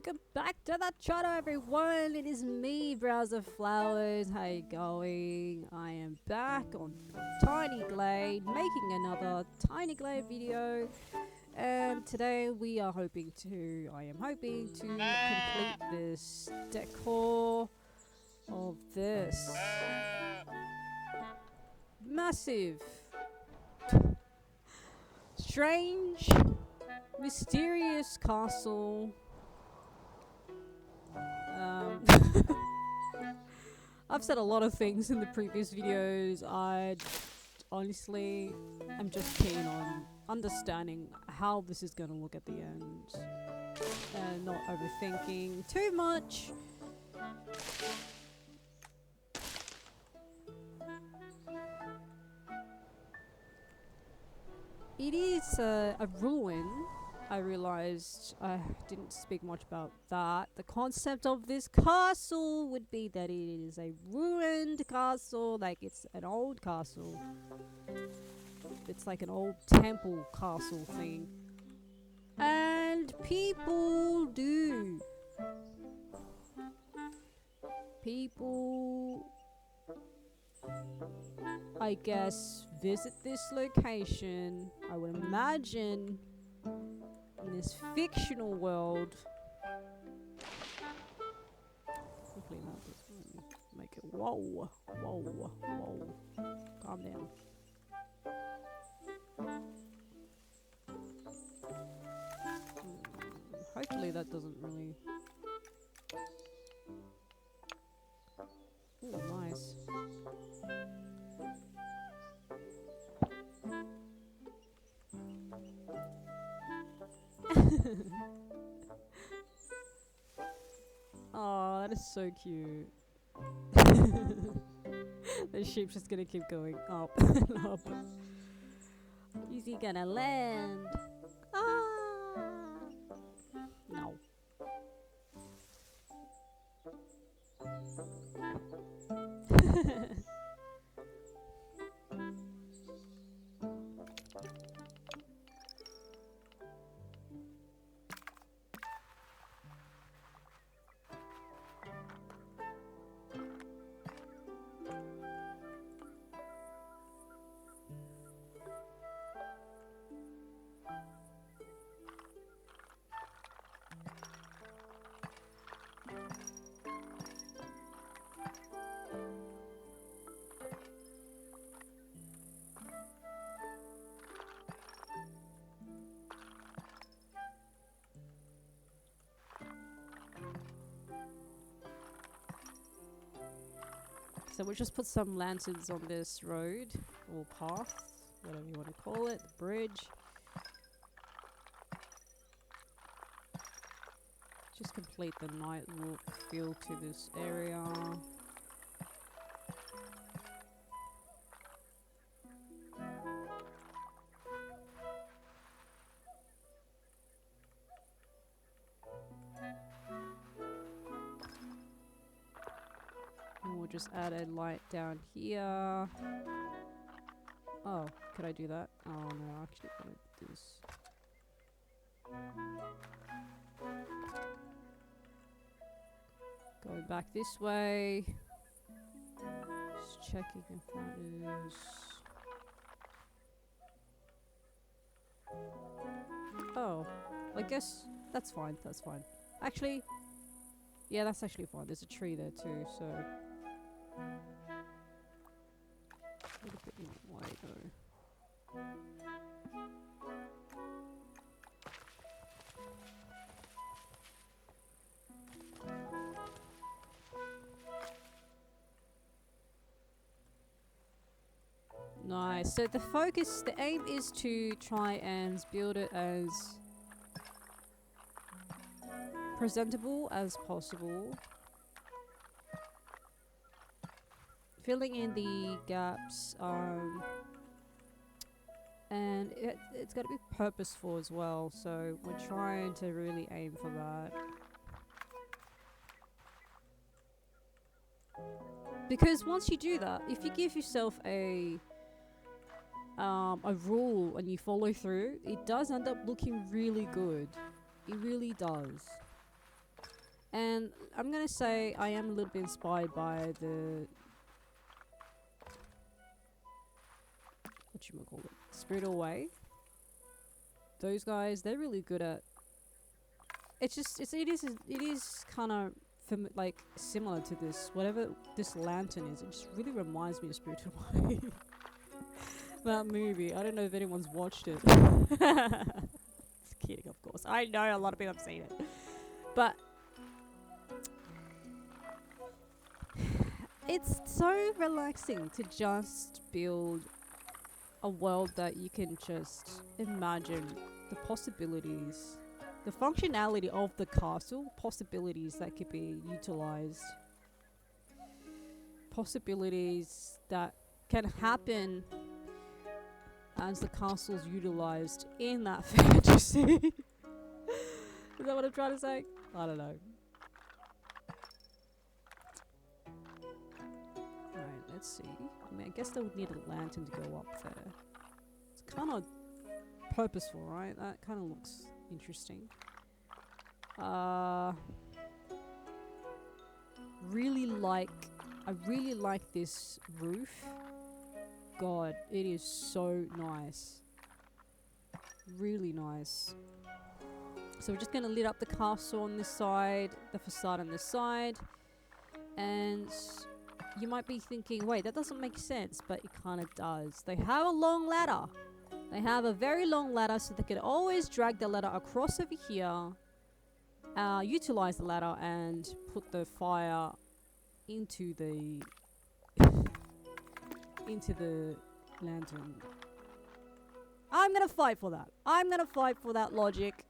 Welcome back to the channel, everyone. It is me, Browserflowers. How you going? I am back on Tiny Glade, making another Tiny Glade video. And today I am hoping to complete this decor of this massive, strange, mysterious castle. I've said a lot of things in the previous videos. I honestly am just keen on understanding how this is going to look at the end and not overthinking too much. It is a ruin. I realized I didn't speak much about that. The concept of this castle would be that it is a ruined castle, like it's an old castle. It's like an old temple castle thing. And people, I guess, visit this location. I would imagine in this fictional world. Hopefully not this one. Make it whoa. Calm down. Hopefully that doesn't really. Ooh, nice. Oh, that is so cute. The sheep's just gonna keep going up and up. Is he gonna land? Ah! No. So we'll just put some lanterns on this road, or path, whatever you want to call it, bridge. Just complete the night look feel to this area. We'll just add a light down here. Oh, could I do that? Oh no, I actually want to do this. Going back this way. Just checking if that is. Oh, I guess that's fine. That's fine. Actually, yeah, that's actually fine. There's a tree there too, so. A little bit more way though. Nice. So the aim is to try and build it as presentable as possible. Filling in the gaps, and it's got to be purposeful as well, so we're trying to really aim for that. Because once you do that, if you give yourself a rule and you follow through, it does end up looking really good. It really does. And I'm gonna say I am a little bit inspired by the whatchamacallit, Spirit Away. Those guys, they're really good at. It is kind of like similar to this. Whatever this lantern is, it just really reminds me of Spirit Away. That movie. I don't know if anyone's watched it. Just kidding, of course. I know a lot of people have seen it, but it's so relaxing to just build a world that you can just imagine the possibilities, the functionality of the castle, possibilities that could be utilized, possibilities that can happen as the castle's utilized in that fantasy. Is that what I'm trying to say? I don't know. Alright, let's see. I mean, I guess they would need a lantern to go up there. It's kind of purposeful, right? That kind of looks interesting. I really like this roof. God, it is so nice. Really nice. So we're just going to lit up the castle on this side, the facade on this side. And you might be thinking, wait, that doesn't make sense, but it kind of does. They have a long ladder. They have a very long ladder, so they can always drag the ladder across over here, utilize the ladder, and put the fire into the into the lantern. I'm gonna fight for that. I'm gonna fight for that logic.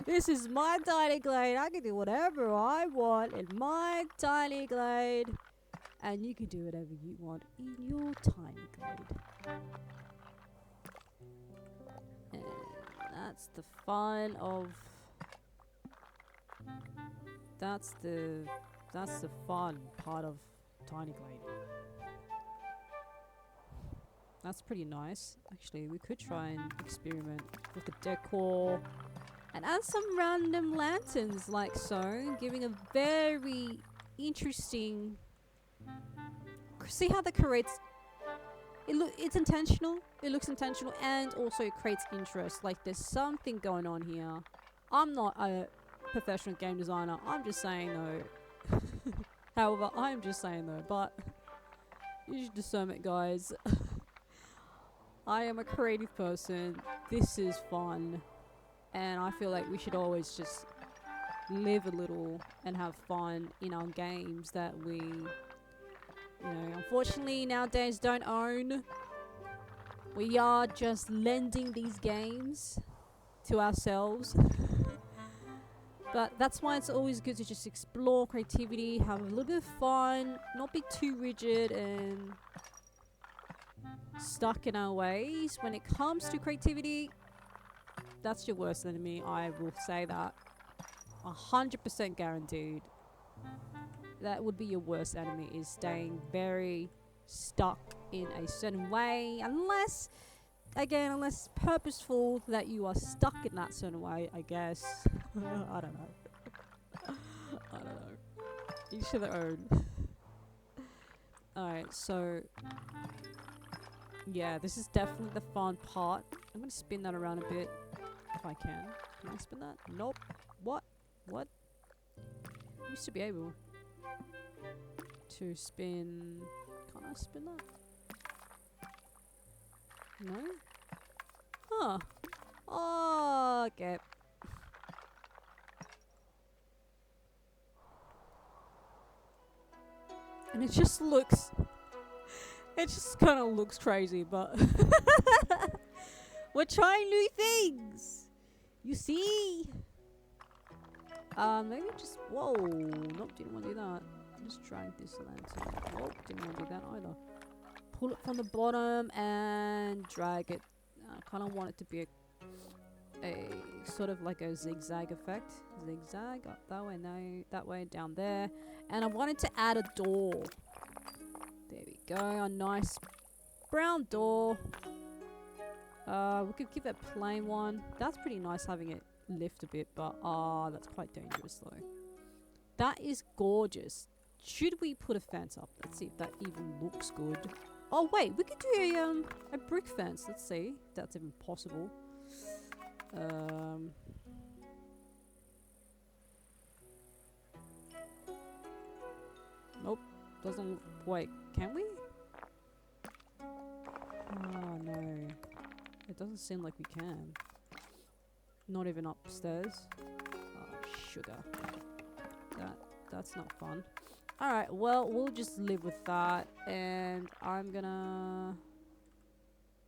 This is my Tiny Glade. I can do whatever I want in my Tiny Glade. And you can do whatever you want in your Tiny Glade. And that's the fun of... That's the fun part of Tiny Glade. That's pretty nice. Actually, we could try and experiment with the decor and add some random lanterns like so, giving a very interesting... See how that creates... It's intentional. It looks intentional, and also it creates interest. Like there's something going on here. I'm not a professional game designer. I'm just saying though. However, I'm just saying though, but use discernment, guys. I am a creative person. This is fun. And I feel like we should always just live a little and have fun in our games that we, you know, unfortunately nowadays don't own. We are just lending these games to ourselves. But that's why it's always good to just explore creativity, have a little bit of fun, not be too rigid and stuck in our ways. When it comes to creativity, that's your worst enemy. I will say that 100% guaranteed. That would be your worst enemy, is staying very stuck in a certain way, unless purposeful that you are stuck in that certain way, I guess. I don't know. I don't know. Each to their own. Alright, so yeah, this is definitely the fun part. I'm gonna spin that around a bit if I can. Can I spin that? Nope. What? What? I used to be able to spin. Can't I spin that? No? Huh. Oh, okay. And it just looks... It just kind of looks crazy, but... We're trying new things! You see? Maybe just... Whoa. Nope, didn't want to do that. Just drag this lantern. Nope, didn't want to do that either. Pull it from the bottom and drag it. I kind of want it to be a sort of like a zigzag effect. Zigzag up that way, no, that way, down there. And I wanted to add a door. There we go, a nice brown door. We could give it a plain one. That's pretty nice having it lift a bit, but that's quite dangerous though. That is gorgeous. Should we put a fence up? Let's see if that even looks good. Oh wait, we could do a brick fence. Let's see if that's even possible. Nope. Doesn't... Wait, can we? Oh no. It doesn't seem like we can. Not even upstairs. Oh, sugar. That's not fun. Alright, well, we'll just live with that. And I'm gonna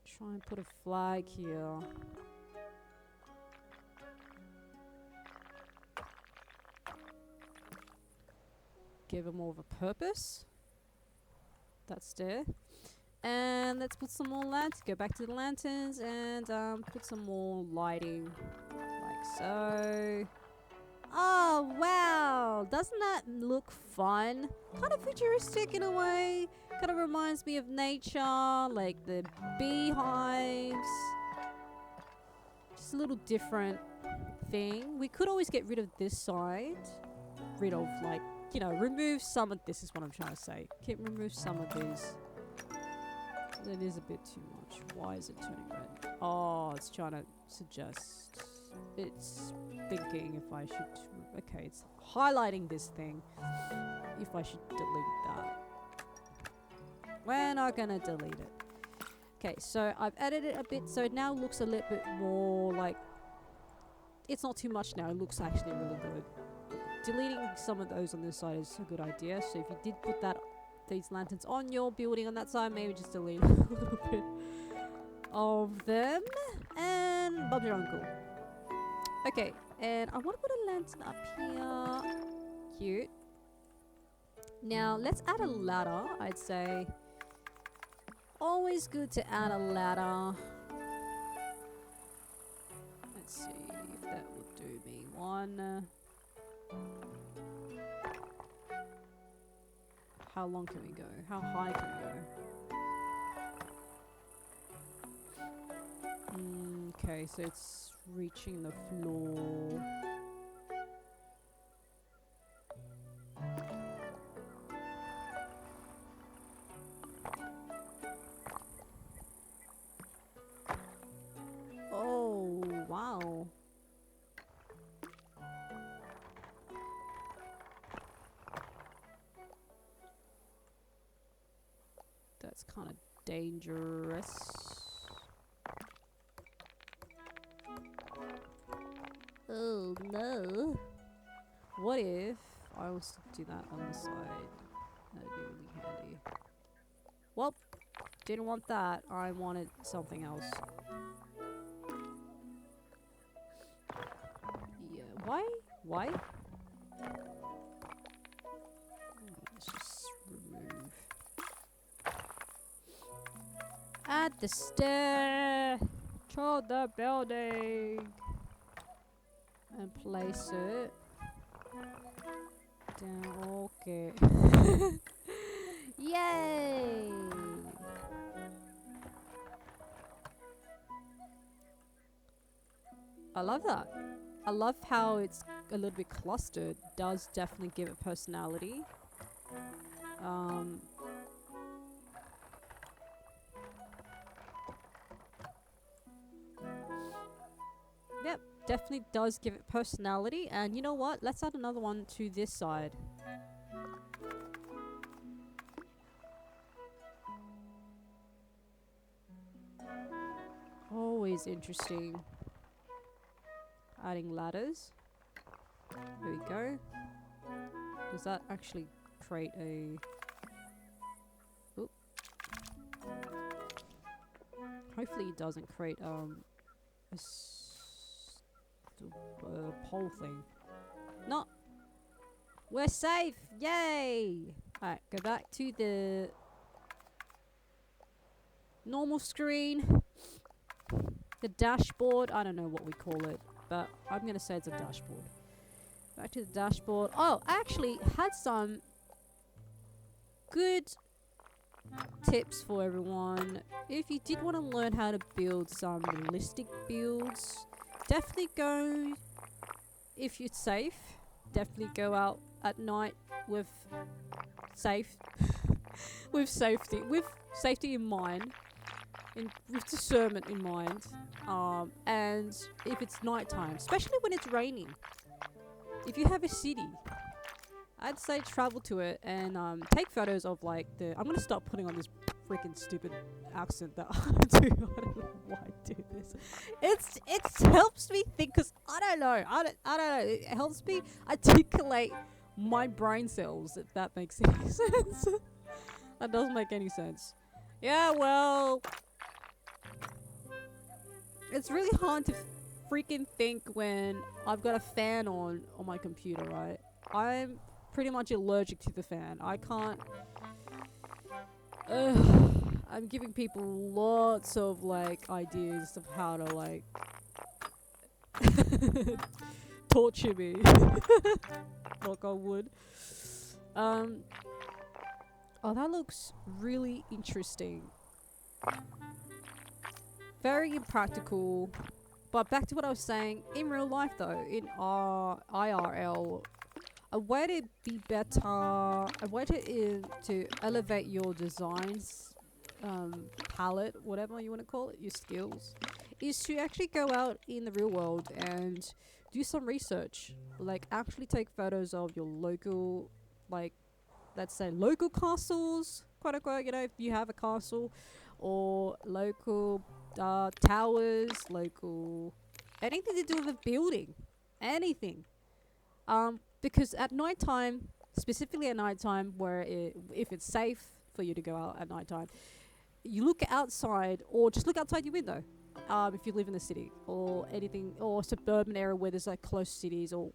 try and put a flag here. Give it more of a purpose. That's there. And let's put some more lanterns. Go back to the lanterns and put some more lighting. Like so. Oh, wow. Doesn't that look fun? Kind of futuristic in a way. Kind of reminds me of nature. Like the beehives. Just a little different thing. We could always get rid of this side. Rid of, like, you know, remove some of... This is what I'm trying to say. Remove some of these. That is a bit too much. Why is it turning red? Oh, it's trying to suggest... It's thinking if I should... Okay, it's highlighting this thing. If I should delete that. We're not gonna delete it. Okay, so I've edited it a bit, so it now looks a little bit more like... It's not too much now, it looks actually really good. Deleting some of those on this side is a good idea, so if you did put these lanterns on your building on that side, maybe just delete a little bit of them. And Bob's your uncle. Okay, and I want to put a lantern up here. Cute. Now, let's add a ladder, I'd say. Always good to add a ladder. Let's see if that would do me one. How long can we go? How high can we go? Okay, so it's reaching the floor. Oh, wow. That's kind of dangerous. Oh no. What if I was to do that on the side? That'd be really handy. Well, didn't want that. I wanted something else. Yeah, why? Let's just remove. Add the stair to the building. And place it down. Okay. Yay! I love that. I love how it's a little bit clustered. Does definitely give it personality. Yep. Definitely does give it personality. And you know what? Let's add another one to this side. Always interesting. Adding ladders. There we go. Does that actually create a... Oop. Hopefully it doesn't create a pole thing. No! We're safe! Yay! Alright, go back to the normal screen. The dashboard. I don't know what we call it, but I'm gonna say it's a dashboard. Back to the dashboard. Oh, I actually had some good tips for everyone. If you did want to learn how to build some realistic builds, definitely go if it's safe, definitely go out at night with with safety in mind, with discernment in mind. And if it's nighttime, especially when it's raining, if you have a city, I'd say travel to it and take photos of like the. I'm gonna start putting on this freaking stupid accent that I do. I don't know why I do this. It helps me think, cause I don't know. I don't know. It helps me articulate my brain cells, if that makes any sense. That doesn't make any sense. Yeah, well, it's really hard to freaking think when I've got a fan on my computer, right? I'm pretty much allergic to the fan. I can't. I'm giving people lots of like ideas of how to like torture me. Knock on wood. Oh, that looks really interesting. Very impractical. But back to what I was saying, in real life though, in IRL, a way to be better, a way to elevate your designs, palette, whatever you want to call it, your skills, is to actually go out in the real world and do some research. Like actually take photos of your local, like, let's say local castles, quote unquote, you know, if you have a castle, or local towers, local, anything to do with a building, anything. Because at nighttime, specifically at nighttime, where if it's safe for you to go out at nighttime, you look outside, or just look outside your window. If you live in the city, or anything, or suburban area where there's like close cities or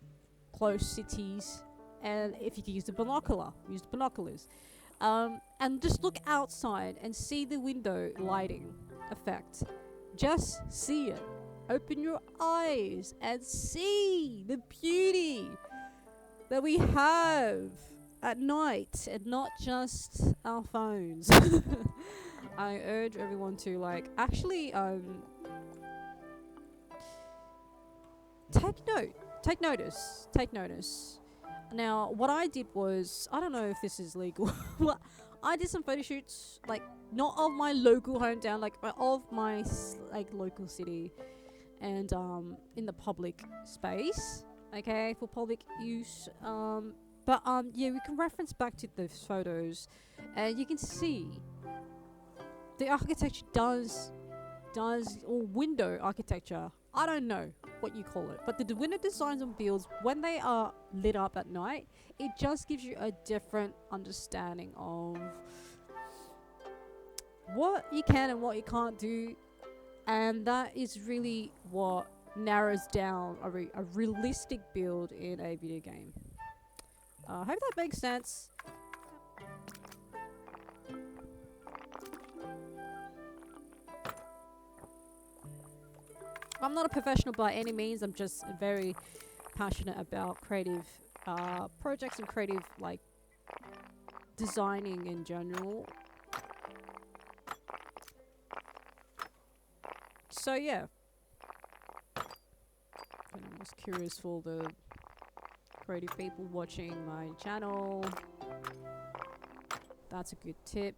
close cities, and if you can use the binocular, use the binoculars, and just look outside and see the window lighting effect. Just see it. Open your eyes and see the beauty that we have at night, and not just our phones. I urge everyone to like actually take notice. Now, what I did was, I don't know if this is legal. I did some photo shoots, like not of my local hometown, like of my like local city, and in the public space, okay, for public use. But yeah, we can reference back to those photos, and you can see the architecture does, or window architecture, I don't know what you call it, but the window designs on builds, when they are lit up at night, it just gives you a different understanding of what you can and what you can't do, and that is really what narrows down a realistic build in a video game. I hope that makes sense. I'm not a professional by any means. I'm just very passionate about creative projects and creative like designing in general. So yeah, I'm just curious for the creative people watching my channel. That's a good tip.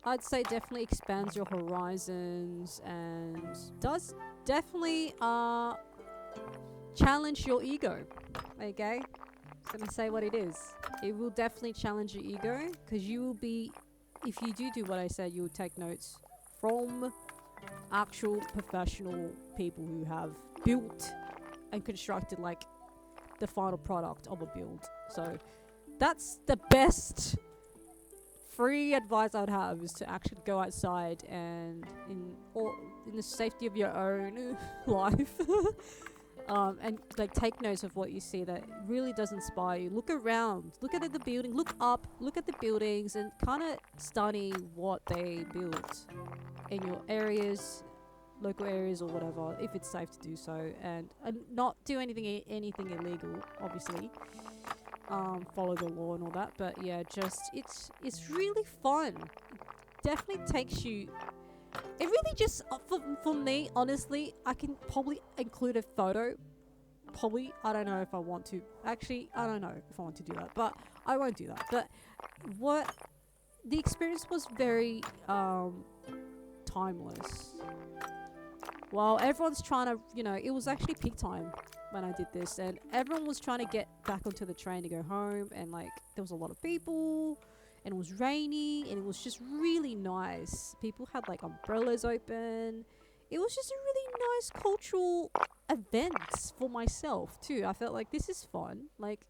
I'd say definitely expands your horizons and does definitely challenge your ego. Okay? Let me say what it is. It will definitely challenge your ego, because you will be, if you do what I said, you'll take notes from actual professional people who have built and constructed like the final product of a build. So that's the best free advice I'd have, is to actually go outside and in the safety of your own life and like take notes of what you see that really does inspire you. Look around, look at the building, look up, look at the buildings, and kind of study what they built in your areas, local areas or whatever, if it's safe to do so, and not do anything illegal, obviously. Follow the law and all that, but yeah, just it's really fun. It definitely takes you It really just, for me, honestly, I can probably include a photo. Probably, I don't know if I want to. Actually, I don't know if I want to do that, but I won't do that. But the experience was very timeless. While everyone's trying to, it was actually peak time when I did this, and everyone was trying to get back onto the train to go home, and like there was a lot of people, and it was rainy, and it was just really nice. People had like umbrellas open. It was just a really nice cultural event for myself too. I felt like this is fun. Like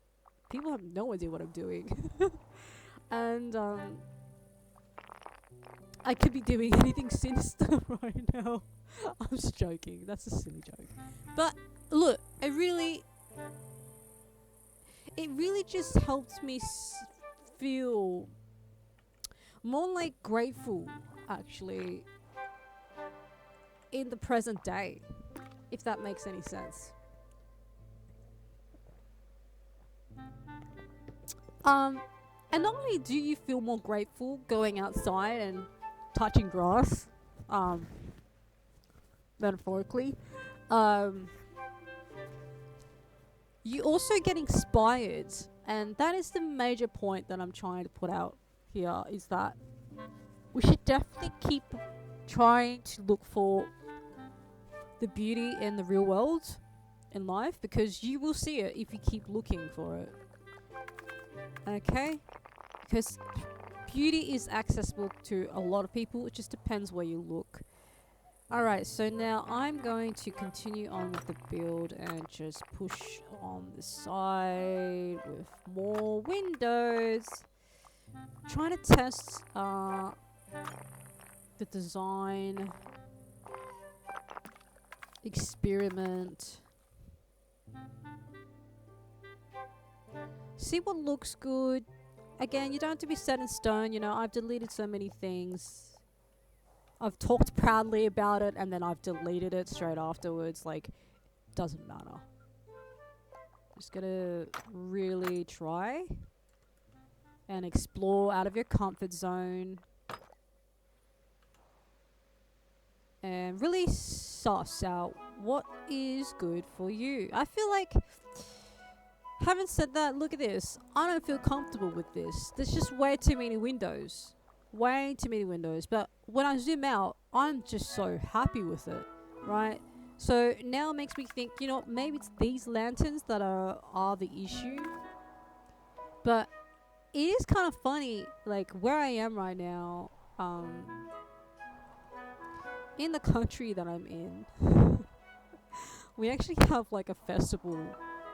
people have no idea what I'm doing, and I could be doing anything sinister right now. I'm just joking. That's a silly joke. But look, it really just helped me feel more like grateful, actually, in the present day, if that makes any sense. And not only do you feel more grateful going outside and touching grass, metaphorically, you also get inspired, and that is the major point that I'm trying to put out here, is that we should definitely keep trying to look for the beauty in the real world in life, because you will see it if you keep looking for it. Okay? Because beauty is accessible to a lot of people. It just depends where you look. Alright, so now I'm going to continue on with the build and just push on the side with more windows. Trying to test the design, experiment, see what looks good. Again, you don't have to be set in stone. I've deleted so many things. I've talked proudly about it, and then I've deleted it straight afterwards. Like, doesn't matter. Just gotta really try and explore out of your comfort zone, and really suss out what is good for you. I feel like, having said that, look at this. I don't feel comfortable with this. There's just way too many windows. Way too many windows. But when I zoom out, I'm just so happy with it, right? So now it makes me think, maybe it's these lanterns that are the issue. But it is kind of funny, like where I am right now, in the country that I'm in, we actually have like a festival,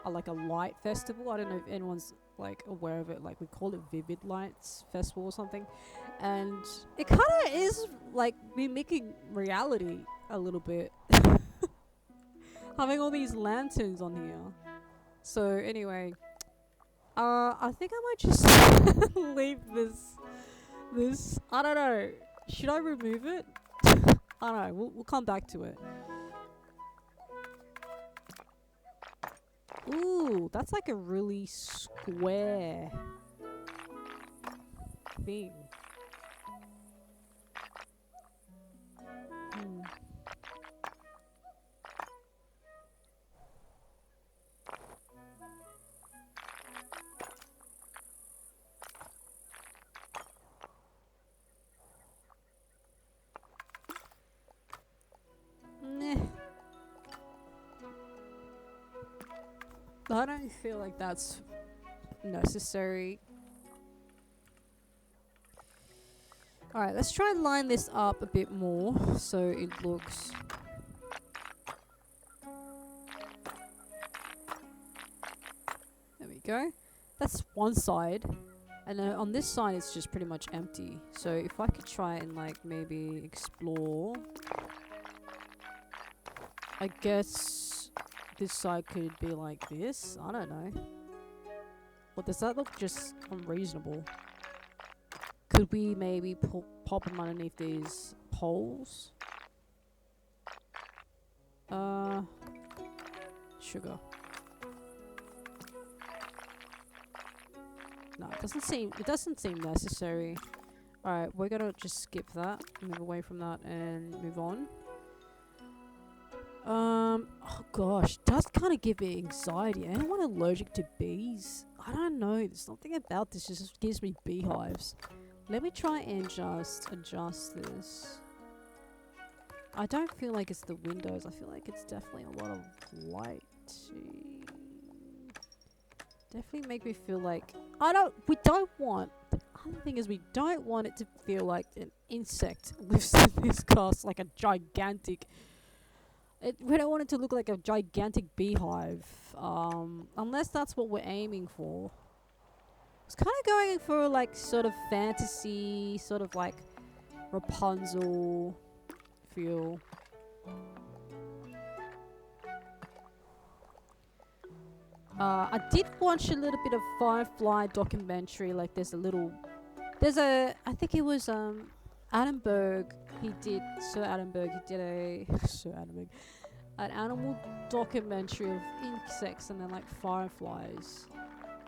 like a light festival. I don't know if anyone's like aware of it. Like we call it Vivid Lights Festival or something, and it kind of is like mimicking reality a little bit, having all these lanterns on here. So anyway, I think I might just leave this. I don't know. Should I remove it? I don't know. We'll come back to it. Ooh, that's like a really square thing. I don't feel like that's necessary. Alright, let's try and line this up a bit more so it looks... There we go. That's one side. And then on this side it's just pretty much empty. So if I could try and like maybe explore... I guess this side could be like this. I don't know. But does that look just unreasonable? Could we maybe pop them underneath these poles? Sugar. No, it doesn't seem necessary. Alright, we're gonna just skip that, move away from that, and move on. Oh gosh, does kind of give me anxiety. Anyone allergic to bees? I don't know. There's something about this just gives me beehives. Let me try and just adjust this. I don't feel like it's the windows. I feel like it's definitely a lot of light. Definitely make me feel like we don't want, the other thing is we don't want it to feel like an insect lives in this castle, like a gigantic, we don't want it to look like a gigantic beehive, unless that's what we're aiming for. I was kind of going for like sort of fantasy, sort of like Rapunzel feel. I did watch a little bit of Firefly documentary. Like I think it was Adam Berg. Sir Adam Berg. He did an animal documentary of insects and then like fireflies.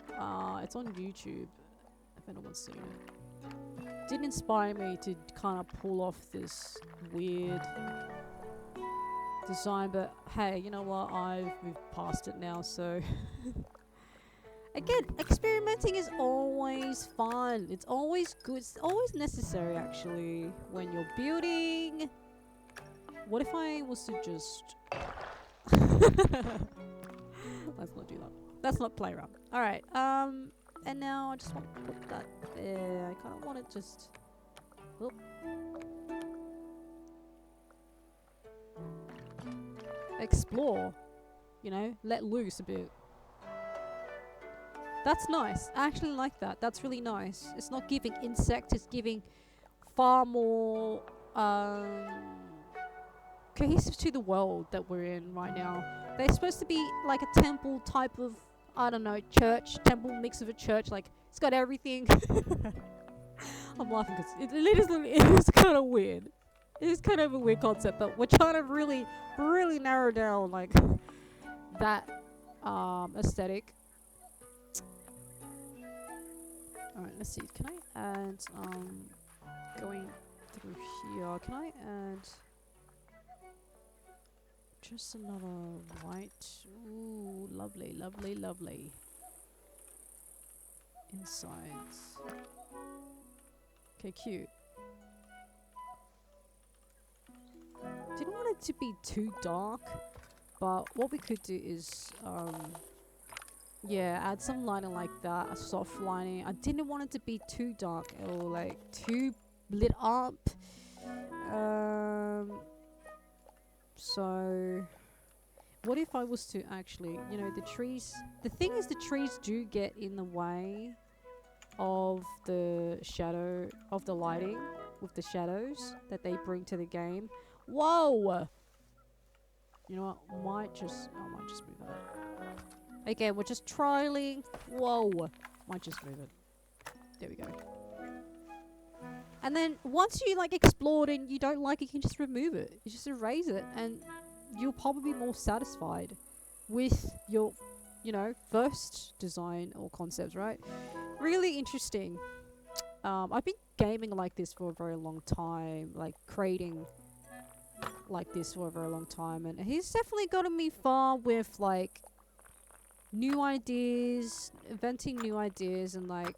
It's on YouTube if anyone's seen it. Did inspire me to kind of pull off this weird design, but hey, you know what, I've moved past it now, so again, experimenting is always fun. It's always good. It's always necessary actually when you're building. What if I was to just let's not do that. Let's not play around. Alright, and now I just want to put that there. I kinda want it just explore, you know, let loose a bit. That's nice. I actually like that. That's really nice. It's not giving insect, it's giving far more cohesive to the world that we're in right now. They're supposed to be like a temple type of, I don't know, church, temple mix of a church, like it's got everything. I'm laughing because it is kind of weird. It is kind of a weird concept, but we're trying to really narrow down like that aesthetic. Alright, let's see. Can I add going through here, can I add just another white? Ooh, lovely, lovely, lovely. Insides. Okay, cute. Didn't want it to be too dark, but what we could do is yeah, add some lighting like that, a soft lighting. I didn't want it to be too dark or like too lit up. So what if I was to actually, you know, the trees, the thing is the trees do get in the way of the shadow, of the lighting with the shadows that they bring to the game. Whoa! You know what? I might just move that. Okay, we're just trialing. Whoa! Might just move it. There we go. And then once you like explored and you don't like it, you can just remove it. You just erase it, and you'll probably be more satisfied with your, you know, first design or concepts, right? Really interesting. I've been gaming like this for a very long time, like creating like this for a very long time, and he's definitely gotten me far with like new ideas, inventing new ideas, and like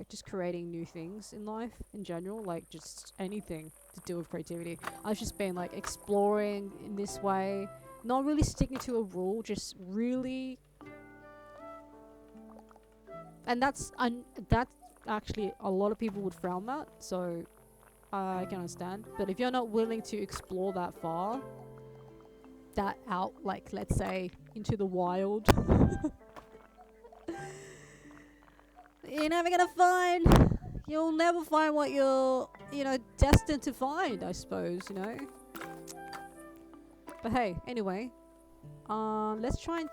just creating new things in life in general, like just anything to do with creativity. I've just been like exploring in this way, not really sticking to a rule, just really, and that's actually a lot of people would frown that, so I can understand. But if you're not willing to explore that far, that out, like let's say into the wild, you're never gonna find, you'll never find what you're, you know, destined to find, I suppose, you know. But hey, anyway, let's try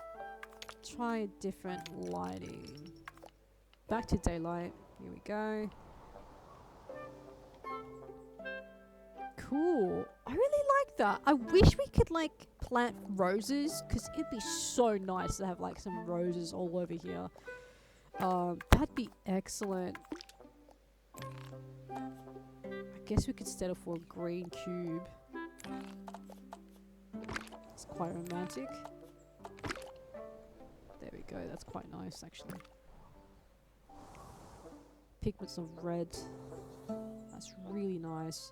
a different lighting. Back to daylight. Here we go. Cool. I really like that. I wish we could like plant roses, because it'd be so nice to have like some roses all over here. That'd be excellent. I guess we could settle for a green cube. It's quite romantic. There we go, that's quite nice actually. Pigments of red. That's really nice.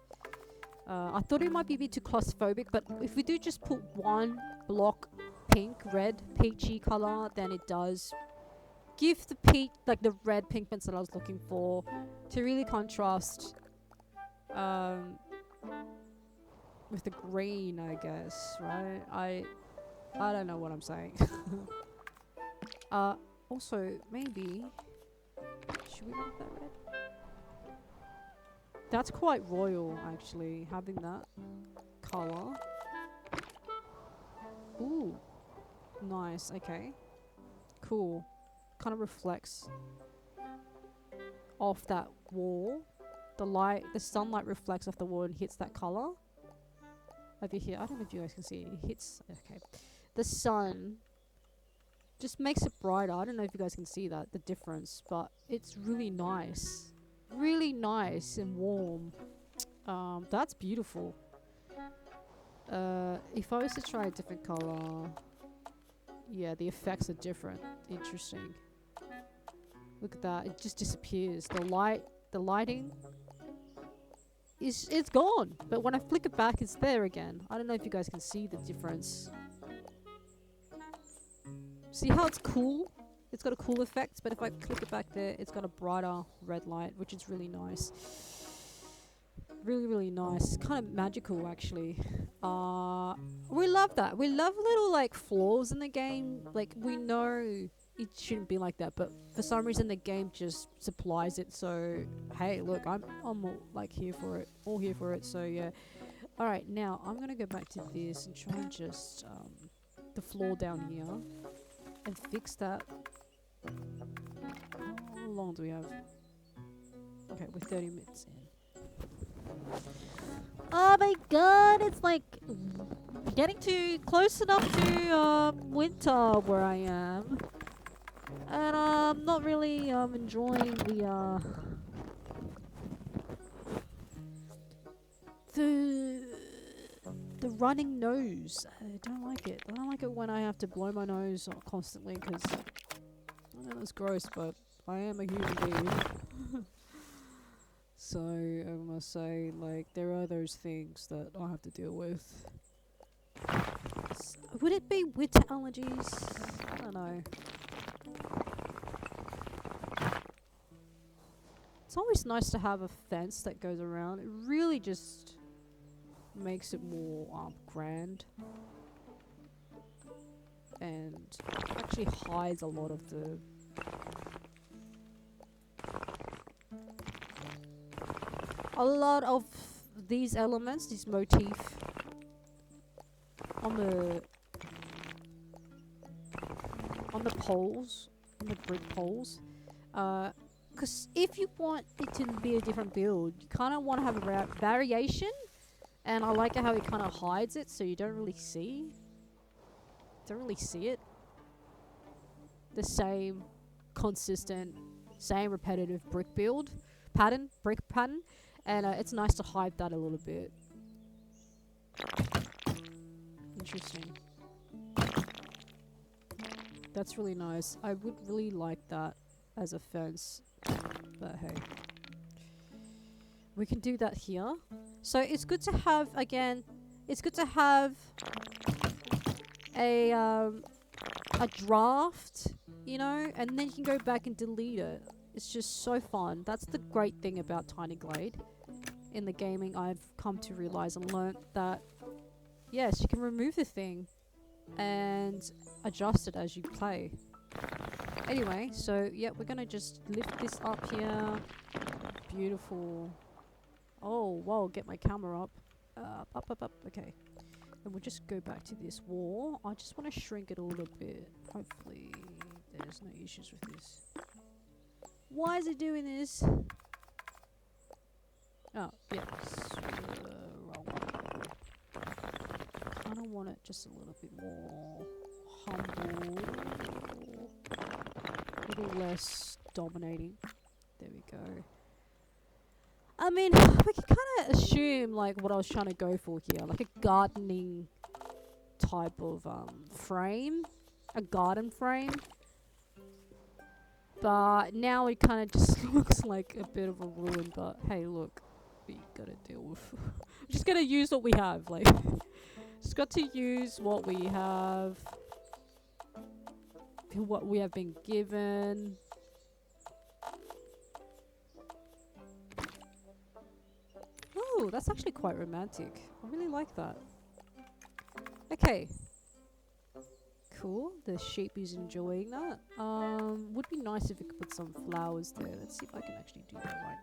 I thought it might be a bit too claustrophobic, but if we do just put one block pink, red, peachy color, then it does give the like the red pigments that I was looking for to really contrast with the green, I guess, right? I don't know what I'm saying. Also, maybe should we make that red? That's quite royal, actually, having that color. Ooh, nice. Okay, cool. Kind of reflects off that wall. The sunlight reflects off the wall and hits that color over here. I don't know if you guys can see it. It hits. Okay, the sun just makes it brighter. I don't know if you guys can see that, the difference, but it's really nice. Really nice and warm. That's beautiful. If I was to try a different color, yeah, the effects are different. Interesting. Look at that, it just disappears. The lighting it's gone, but when I flick it back, it's there again. I don't know if you guys can see the difference. See how it's cool? It's got a cool effect, but if I click it back there, it's got a brighter red light, which is really nice. Really, really nice. Kind of magical, actually. We love that. We love little, like, flaws in the game. Like, we know it shouldn't be like that, but for some reason the game just supplies it. So, hey, look, I'm all, like, here for it. All here for it, so yeah. Alright, now, I'm gonna go back to this and try and just, the floor down here. And fix that. How long do we have? Okay, we're 30 minutes in. Oh my god, it's like getting too close enough to winter where I am. And I'm not really enjoying the running nose. I don't like it. I don't like it when I have to blow my nose constantly because I know it's gross, but I am a human being. So I must say, like, there are those things that I have to deal with. Would it be winter allergies? I don't know. It's always nice to have a fence that goes around. It really just makes it more grand and actually hides a lot of these elements, this motif on the poles, on the brick poles, because if you want it to be a different build, you kind of want to have a variation. And I like how it kind of hides it, so you don't really see it. The same consistent, same repetitive brick pattern, and it's nice to hide that a little bit. Interesting. That's really nice. I would really like that as a fence, but hey. We can do that here. So it's good to have, again, it's good to have a draft, you know, and then you can go back and delete it. It's just so fun. That's the great thing about Tiny Glade. In the gaming, I've come to realize and learnt that, yes, you can remove the thing and adjust it as you play. Anyway, so, yeah, we're gonna just lift this up here. Beautiful. Oh, whoa, get my camera up. Up. Okay. And we'll just go back to this wall. I just want to shrink it a little bit. Hopefully, there's no issues with this. Why is it doing this? Oh, yeah. Wrong one. I don't want it just a little bit more humble. A little less dominating. There we go. I mean, we can kind of assume like what I was trying to go for here, like a gardening type of frame, a garden frame. But now it kind of just looks like a bit of a ruin. But hey, look, we gotta deal with. Just gotta use what we have. Like, just got to use what we have, what we have been given. Oh, that's actually quite romantic. I really like that. Okay. Cool. The sheep is enjoying that. Would be nice if we could put some flowers there. Let's see if I can actually do that right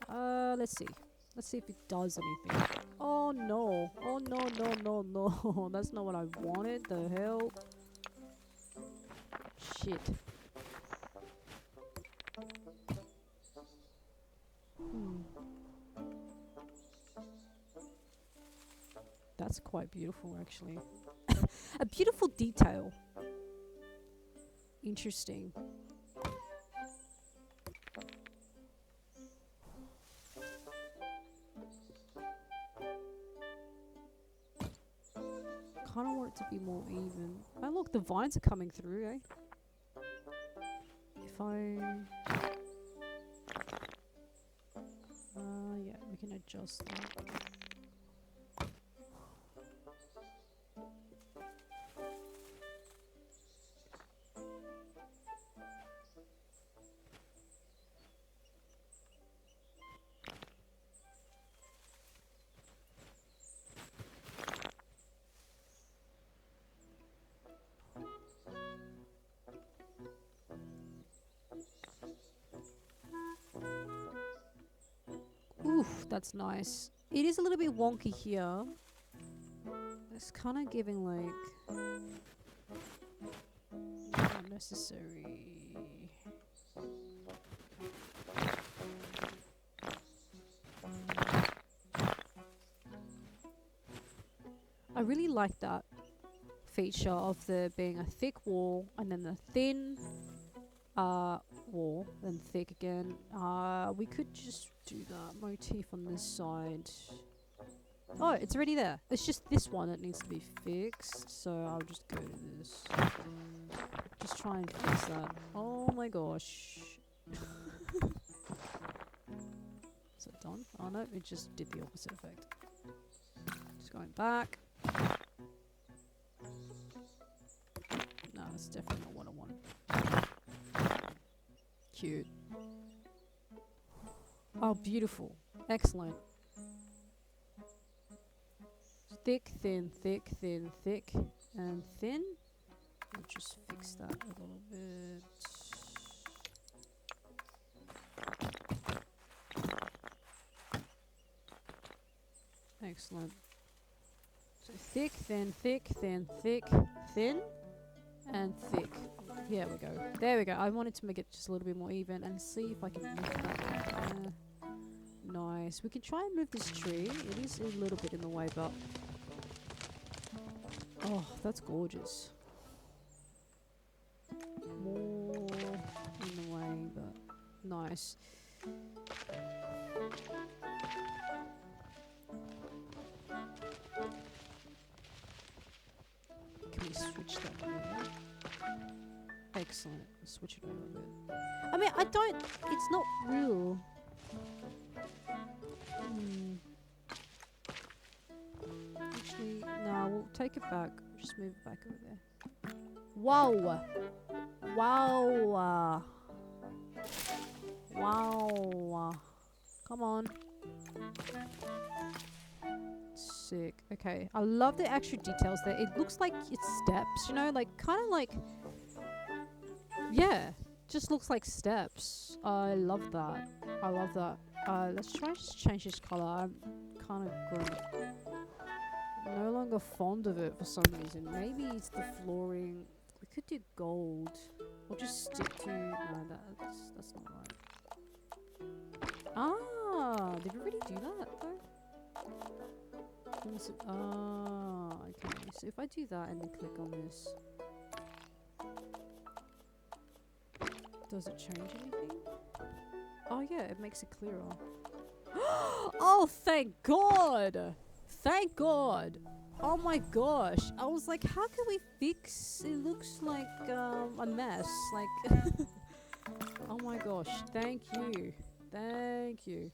now. Let's see. Let's see if it does anything. Oh no. Oh no, no, no, no. That's not what I wanted. The hell? Shit. That's quite beautiful, actually. A beautiful detail. Interesting. Kind of want it to be more even. Oh look, the vines are coming through, eh? If I... yeah, we can adjust that. Oof, that's nice. It is a little bit wonky here. It's kind of giving like unnecessary. I really like that feature of there being a thick wall and then the thin wall, then thick again. We could just do that motif on this side. Oh, it's already there. It's just this one that needs to be fixed. So I'll just go to this. Just try and fix that. Oh my gosh. Is it done? Oh no, it just did the opposite effect. Just going back. No, that's definitely not what I wanted. Cute. Oh, beautiful. Excellent. Thick, thin, thick, thin, thick, and thin. We'll just fix that a little bit. Excellent. So thick, thin, thick, thin, thick, thin, and thick. Here we go. There we go. I wanted to make it just a little bit more even and see if I can move that. Nice. We can try and move this tree. It is a little bit in the way, but... Oh, that's gorgeous. More in the way, but nice. Can we switch that over? Excellent. Switch it over a bit. I mean, I don't... It's not real. Actually, no, we'll take it back. Just move it back over there. Wow! Wow! Wow! Come on. Sick. Okay. I love the extra details there. It looks like it's steps, you know? Like, kind of like... Yeah. Just looks like steps. I love that. I love that. Let's try just change this color. I'm kind of grown. No longer fond of it for some reason. Maybe it's the flooring. We could do gold. Or just stick to... No, that's not right. Ah! Did we really do that, though? Ah, okay. So if I do that and then click on this... Does it change anything? Oh yeah, it makes it clearer. Oh, thank God! Thank God! Oh my gosh! I was like, how can we fix? It looks like a mess. Like, oh my gosh! Thank you, thank you.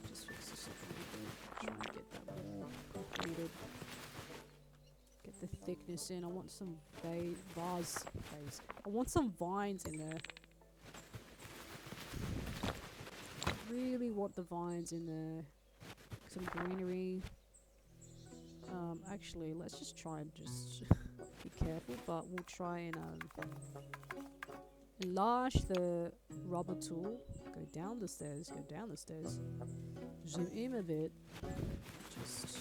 Just fix this up a little bit. Try and get that more completed. Get the thickness in. I want some vase. I want some vines in there. Really want the vines in there. Some greenery. Actually, let's just try and just be careful, but we'll try and enlarge the rubber tool. Go down the stairs. Zoom in a bit. Just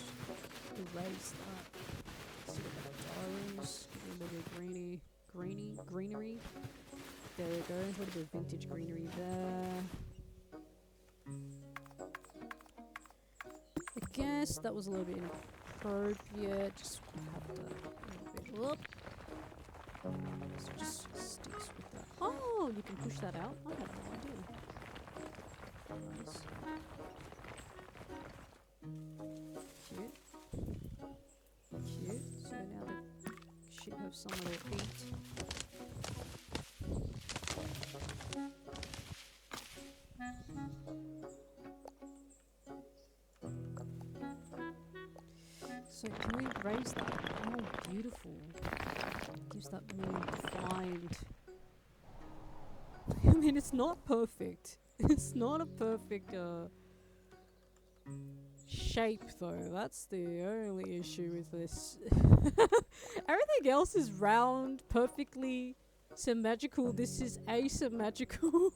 erase that. See what that does. Get a little bit of greenery. There we go. A little bit of vintage greenery there. I guess that was a little bit inappropriate. Just have to a little bit. Whoop. So just sticks with that. Oh, you can push that out. I had no idea. Nice. Cute. Cute. So now the sheep have somewhere to eat. So can we raise that? Oh, beautiful. Gives that more defined. I mean, it's not perfect. It's not a perfect shape, though. That's the only issue with this. Everything else is round, perfectly symmetrical. This is asymmetrical.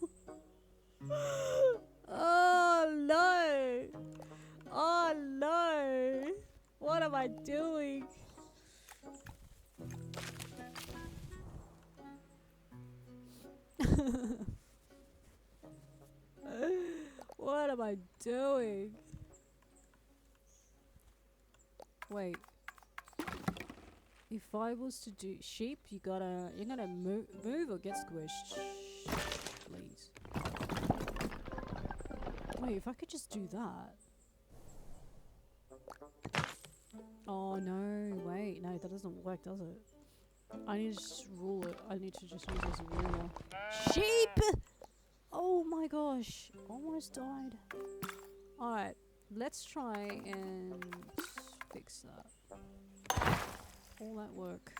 Oh no! Oh no! What am I doing? What am I doing? Wait. If I was to do sheep, you're gonna move or get squished. Please. Wait, if I could just do that. Oh no, wait, no, that doesn't work, does it? I need to just rule it. I need to just use it as a ruler. Sheep! Oh my gosh, almost died. Alright, let's try and fix that. All that work.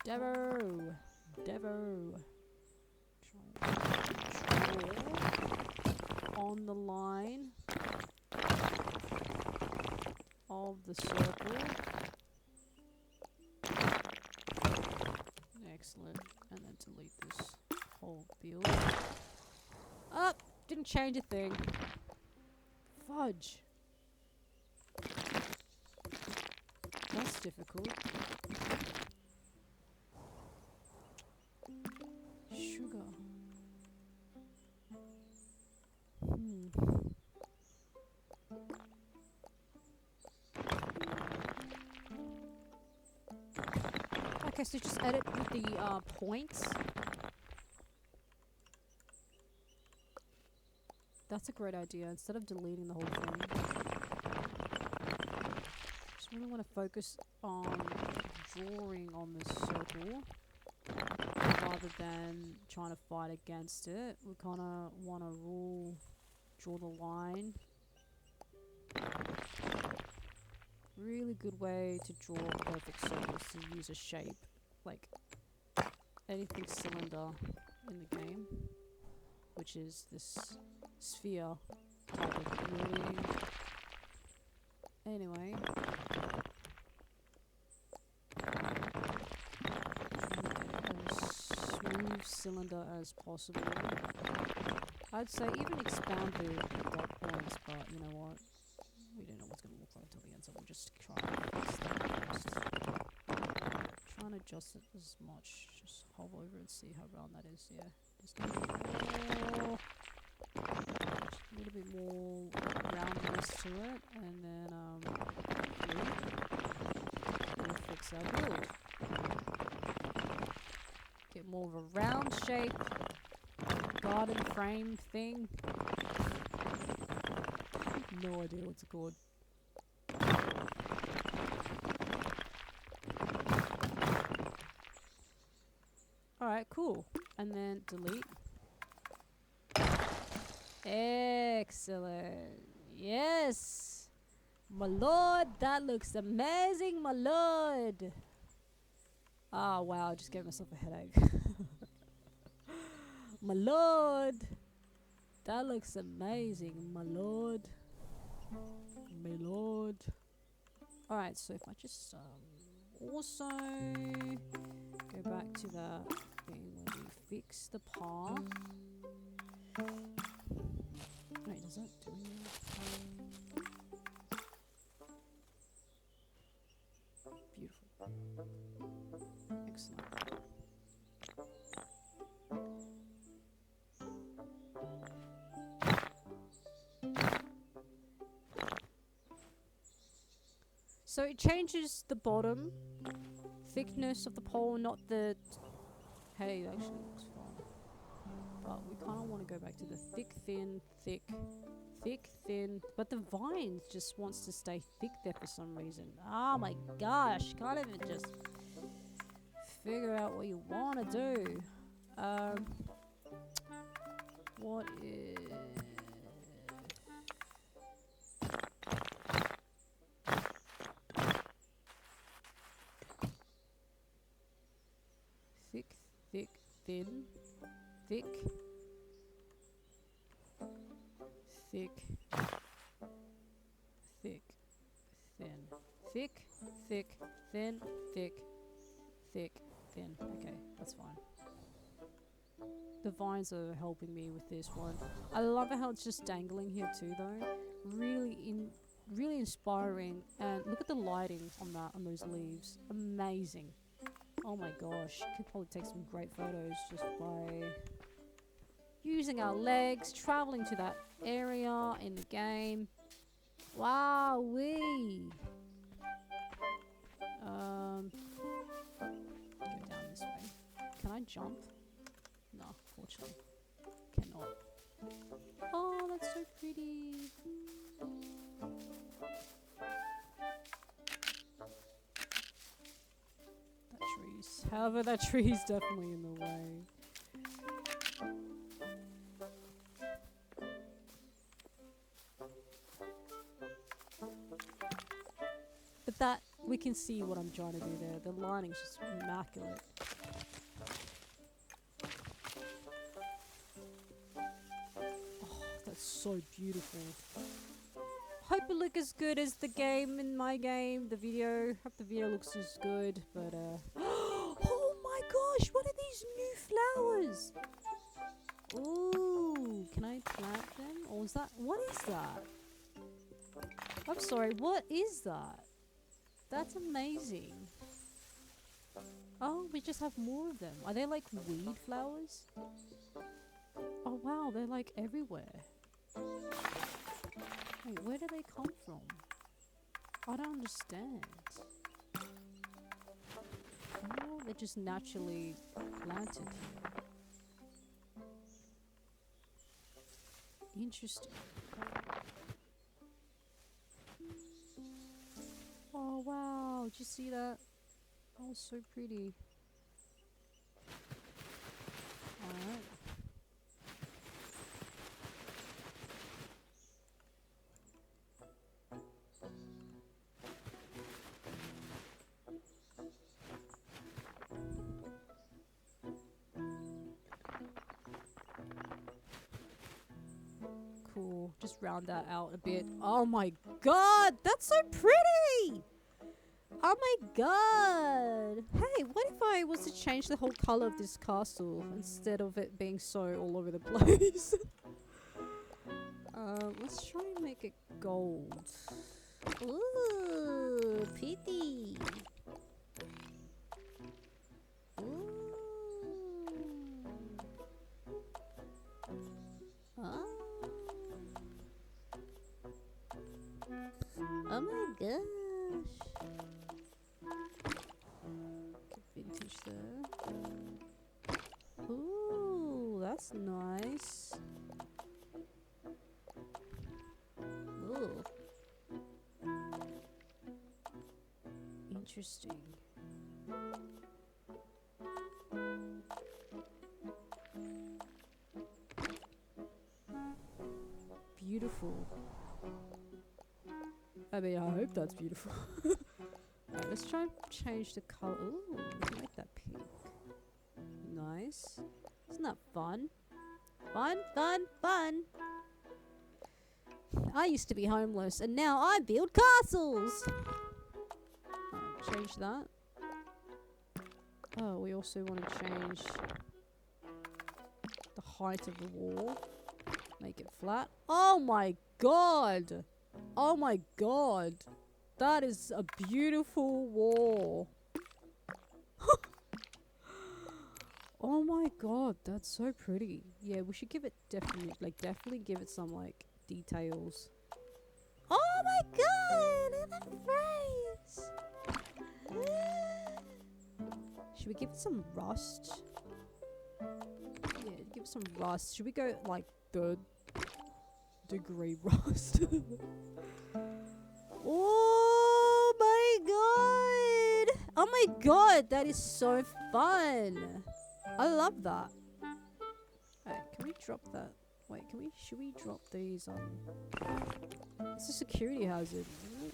Devo! Try and draw on the line of the circle. Excellent. And then delete this whole field. Oh! Didn't change a thing. Fudge. That's difficult. Sugar. Okay, so just edit with the points. That's a great idea, instead of deleting the whole thing. Just really want to focus on drawing on this circle rather than trying to fight against it. We kind of want to draw the line. Really good way to draw perfect circles to use a shape, like anything cylinder in the game, which is this sphere type of building. Anyway, as smooth cylinder as possible. I'd say even expand the dot points, but you know what? We don't know what's going to look like until the end, so we'll just try and fix that first. Try and adjust it as much. Just hover over and see how round that is. Yeah, just a little bit more roundness to it, and then we'll fix our build. Make it more of a round shape. Garden frame thing. No idea what's it called. Alright, cool. And then delete. Excellent. Yes. My lord, that looks amazing, my lord. Oh wow, I just gave myself a headache. My lord. That looks amazing, my lord. My lord. Alright, so if I just also go back to that thing where we fix the path. Wait, does that do it? Beautiful. Excellent. So it changes the bottom thickness of the pole, not the... Hey, it actually looks fine. But we kind of want to go back to the thick, thin, thick, thick, thin. But the vine just wants to stay thick there for some reason. Oh my gosh, can't even just figure out what you want to do. What is... Thick, thick, thin, thick, thick, thick, thin, thick, thick, thin, thick, thick, thin. Okay, that's fine. The vines are helping me with this one. I love how it's just dangling here too, though. Really inspiring. And look at the lighting on that, on those leaves. Amazing. Oh my gosh, could probably take some great photos just by using our legs, traveling to that area in the game. Wow, wee. Go down this way. Can I jump? No, fortunately, cannot. Oh, that's so pretty. Trees. However, that tree is definitely in the way. But that, we can see what I'm trying to do there. The lighting's just immaculate. Oh, that's so beautiful. Hope it looks as good as the game in my game, the video. Hope the video looks as good, but oh my gosh, what are these new flowers? Ooh, can I plant them? Or is that, what is that? I'm sorry, what is that? That's amazing. Oh, we just have more of them. Are they like weed flowers? Oh wow, they're like everywhere. Wait, where do they come from? I don't understand. Oh, they're just naturally planted here. Interesting. Oh wow, did you see that? That was so pretty. Alright. Cool. Just round that out a bit. Oh my god, that's so pretty! Oh my god! Hey, what if I was to change the whole color of this castle instead of it being so all over the place? Let's try and make it gold. Ooh, pretty! Ooh. Oh. Oh my gosh. Vintage there. That's nice. Ooh. Interesting. Beautiful. I mean, I hope that's beautiful. Alright, let's try and change the color. Ooh, let's make that pink. Nice. Isn't that fun? Fun, fun, fun! I used to be homeless, and now I build castles! Alright, change that. Oh, we also want to change the height of the wall. Make it flat. Oh my god! Oh my god! That is a beautiful wall. Oh my god, that's so pretty. Yeah, we should give it definitely give it some like details. Oh my god, look at the face. Should we give it some rust? Yeah, give it some rust. Should we go like 3rd degree rust? Oh my god! Oh my god, that is so fun! I love that. Alright, can we drop that? Wait, should we drop these on? It's a security hazard, isn't it?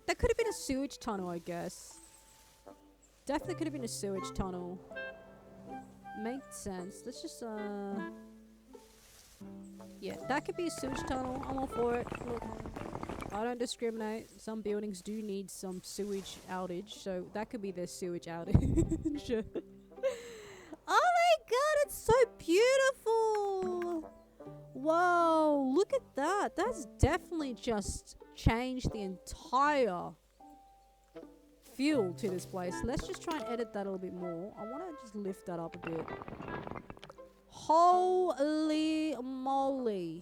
That could have been a sewage tunnel, I guess. Definitely could have been a sewage tunnel. Makes sense. Let's just, yeah, that could be a sewage tunnel. I'm all for it. Look, I don't discriminate. Some buildings do need some sewage outage, so that could be their sewage outage. Oh my god, it's so beautiful! Whoa, look at that. That's definitely just changed the entire feel to this place. Let's just try and edit that a little bit more. I want to just lift that up a bit. Holy moly.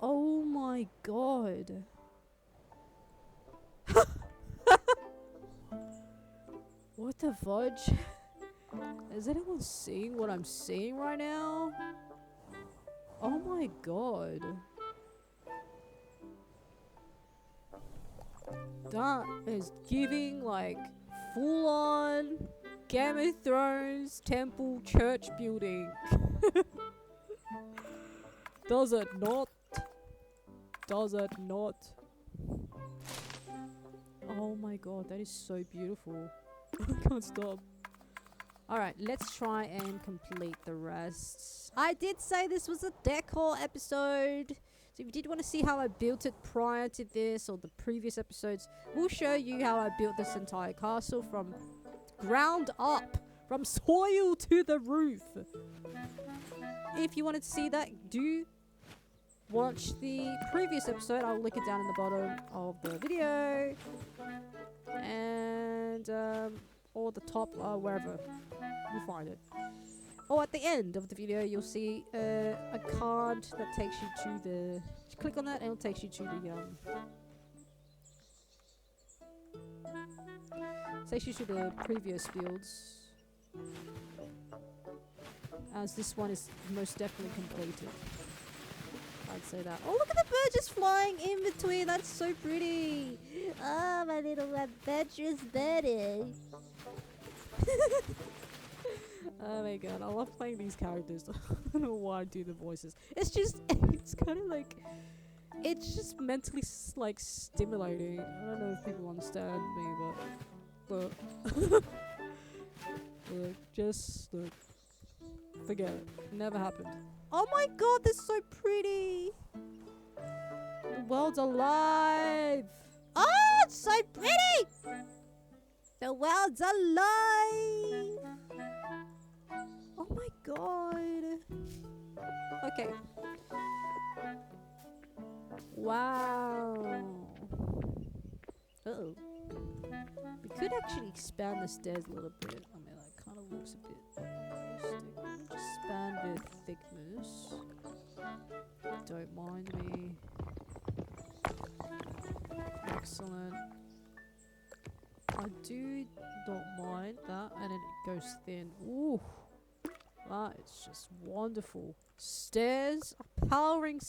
Oh my god. What the fudge? Is anyone seeing what I'm seeing right now? Oh my god. That is giving like full on Game of Thrones temple church building. Does it not? Does it not? Oh my god, that is so beautiful. I can't stop. Alright, let's try and complete the rest. I did say this was a decor episode. So if you did want to see how I built it prior to this or the previous episodes, we'll show you how I built this entire castle from ground up. From soil to the roof. If you wanted to see that, do watch the previous episode. I'll link it down in the bottom of the video. And, or the top, wherever you find it. Or at the end of the video, you'll see a card that takes you to the... Click on that and it'll take you to the, takes you to the previous builds. As this one is most definitely completed. I'd say that. Oh, look at the bird just flying in between. That's so pretty. Oh, my little adventurous birdie. Oh my god, I love playing these characters. I don't know why I do the voices. It's just, it's kind of like, it's just mentally like stimulating. I don't know if people understand me, but look, look, forget it. Never happened. Oh my god, they're so pretty. The world's alive. Oh, it's so pretty. The world's alive. Oh my god. Okay. Wow. Uh-oh. We could actually expand the stairs a little bit. I mean, that kind of looks a bit realistic. Expand the thickness. Don't mind me. Excellent. I do not mind that. And then it goes thin. Ooh. That is just wonderful. Stairs. Powering.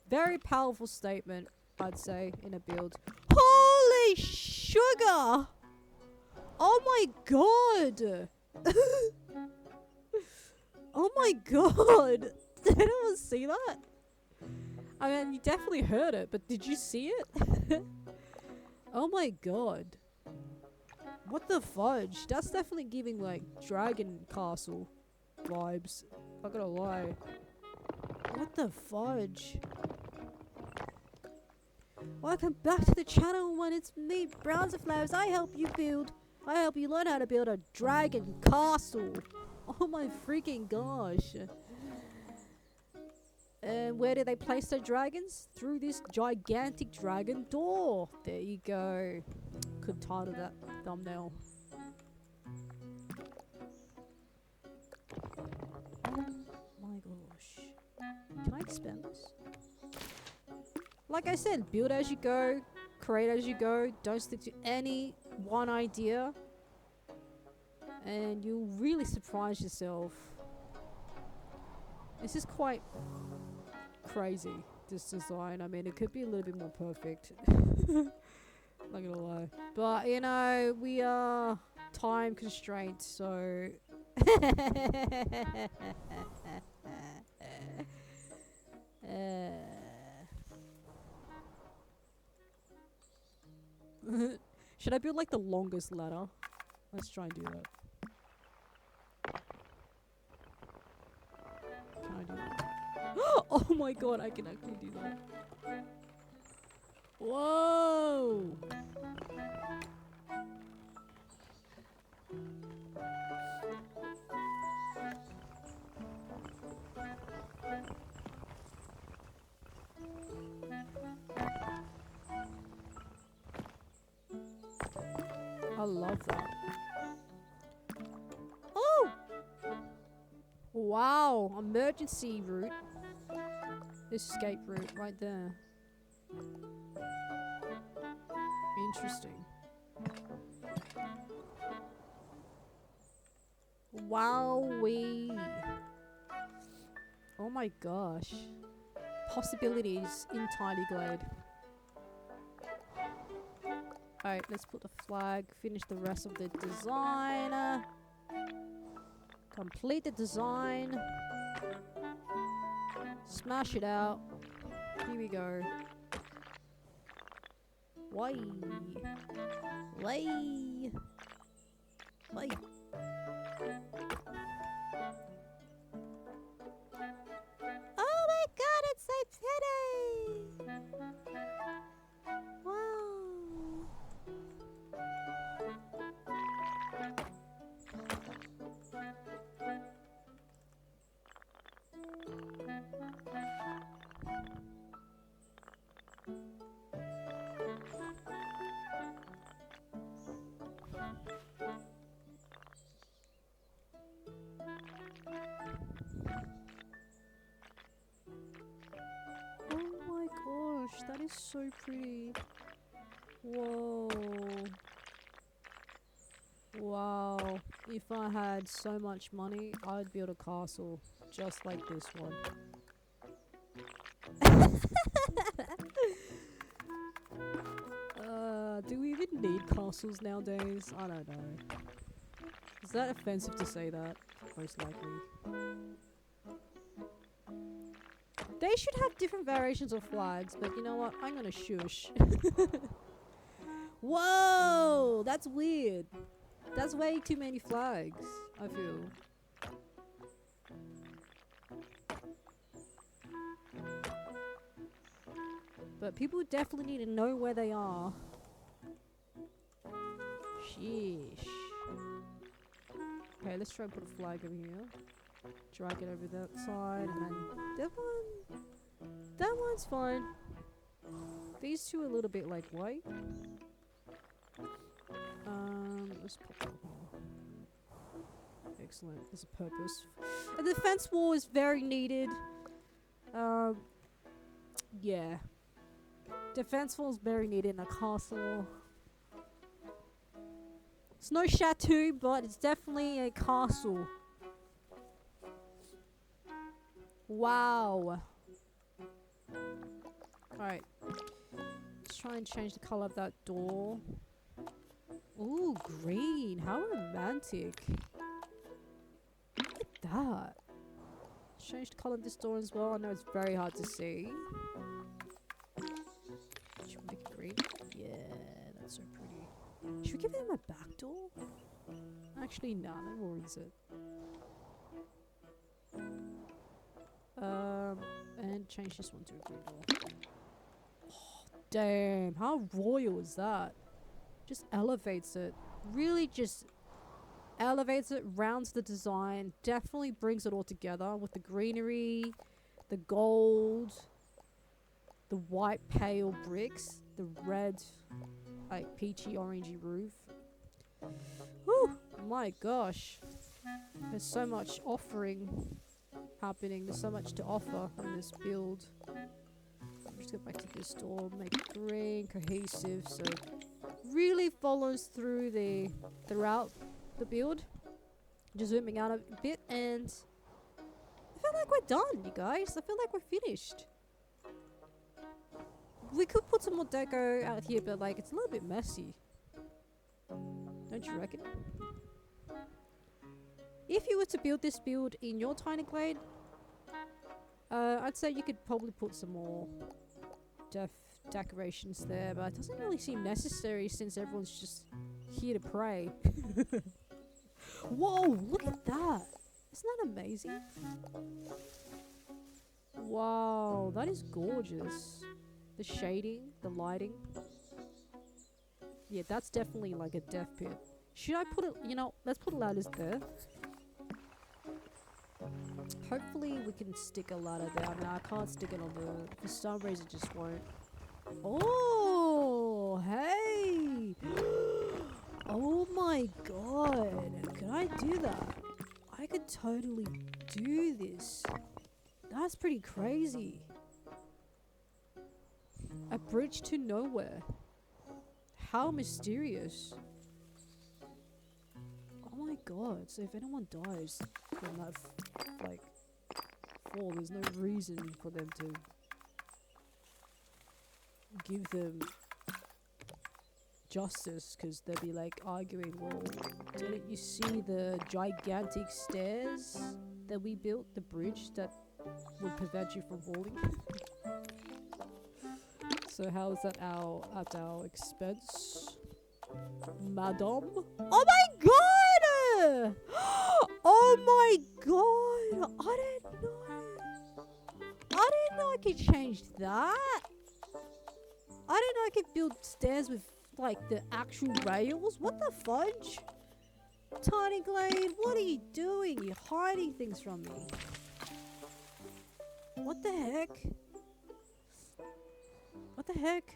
Very powerful statement, I'd say, in a build. Holy sugar! Oh my god! Oh my god! Did anyone see that? I mean, you definitely heard it, but did you see it? Oh my god. What the fudge? That's definitely giving, like, Dragon Castle vibes. Not gonna lie. What the fudge? Welcome back to the channel when it's me, Browserflowers. I help you learn how to build a dragon castle. Oh my freaking gosh. And where do they place their dragons? Through this gigantic dragon door. There you go. Could title that thumbnail. Oh my gosh. Can I expand this? Like I said, build as you go, create as you go, don't stick to any one idea, and you'll really surprise yourself. This is quite crazy, this design. I mean, it could be a little bit more perfect. Not gonna lie. But, you know, we are time constrained, so... Should I build like the longest ladder? Let's try and do that. Can I do that? Oh my god, I can actually do that. Whoa! I love that. Oh! Wow, emergency route. Escape route right there. Interesting. Wowee. Oh my gosh. Possibilities in Tiny Glade. Alright, let's put the flag, finish the rest of the design. Complete the design. Smash it out. Here we go. Why? Why? Why? Oh my god, it's so pretty! Wow. That is so pretty. Whoa. Wow. If I had so much money, I'd build a castle just like this one. Do we even need castles nowadays? I don't know. Is that offensive to say that? Most likely. They should have different variations of flags, but you know what? I'm gonna shush. Whoa! That's weird. That's way too many flags, I feel. But people definitely need to know where they are. Sheesh. Okay, let's try and put a flag over here. Drag it over that side, and then that one. That one's fine. These two are a little bit like white. Let's put that here. Excellent. There's a purpose. A defense wall is very needed. Yeah. Defense wall is very needed in a castle. It's no chateau, but it's definitely a castle. Wow. Alright. Let's try and change the color of that door. Ooh, green. How romantic. Look at that. Change the color of this door as well. I know it's very hard to see. Should we make it green? Yeah, that's so pretty. Should we give them a back door? Actually, no, no worries it. And change this one to a green door. Oh, damn, how royal is that? Just elevates it. Really just elevates it, rounds the design, definitely brings it all together with the greenery, the gold, the white pale bricks, the red, like peachy orangey roof. Whew, my gosh. There's so much offering happening. There's so much to offer in this build. Just go back to this door, make it green, cohesive, so it really follows through throughout the build. Just zooming out a bit, and I feel like we're done, you guys. I feel like we're finished. We could put some more deco out here, but like it's a little bit messy. Don't you reckon? If you were to build this build in your Tiny Glade, I'd say you could probably put some more decorations there, but it doesn't really seem necessary since everyone's just here to pray. Whoa, look at that. Isn't that amazing? Wow, that is gorgeous. The shading, the lighting. Yeah, that's definitely like a death pit. Should I put it, you know, let's put ladders there. Hopefully we can stick a ladder there. I mean, I can't stick it on the, for some reason it just won't. Oh, hey. Oh my god. Could I do that? I could totally do this. That's pretty crazy. A bridge to nowhere. How mysterious. Oh my god. So if anyone dies from that, like, fall, there's no reason for them to give them justice, because they'll be like arguing, well, didn't you see the gigantic stairs that we built, the bridge that would prevent you from falling? So how is that at our expense, madam? Oh my god! Oh my god! I didn't know I could change that. I didn't know I could build stairs with like the actual rails. What the fudge? Tiny Glade, what are you doing? You're hiding things from me. What the heck? What the heck?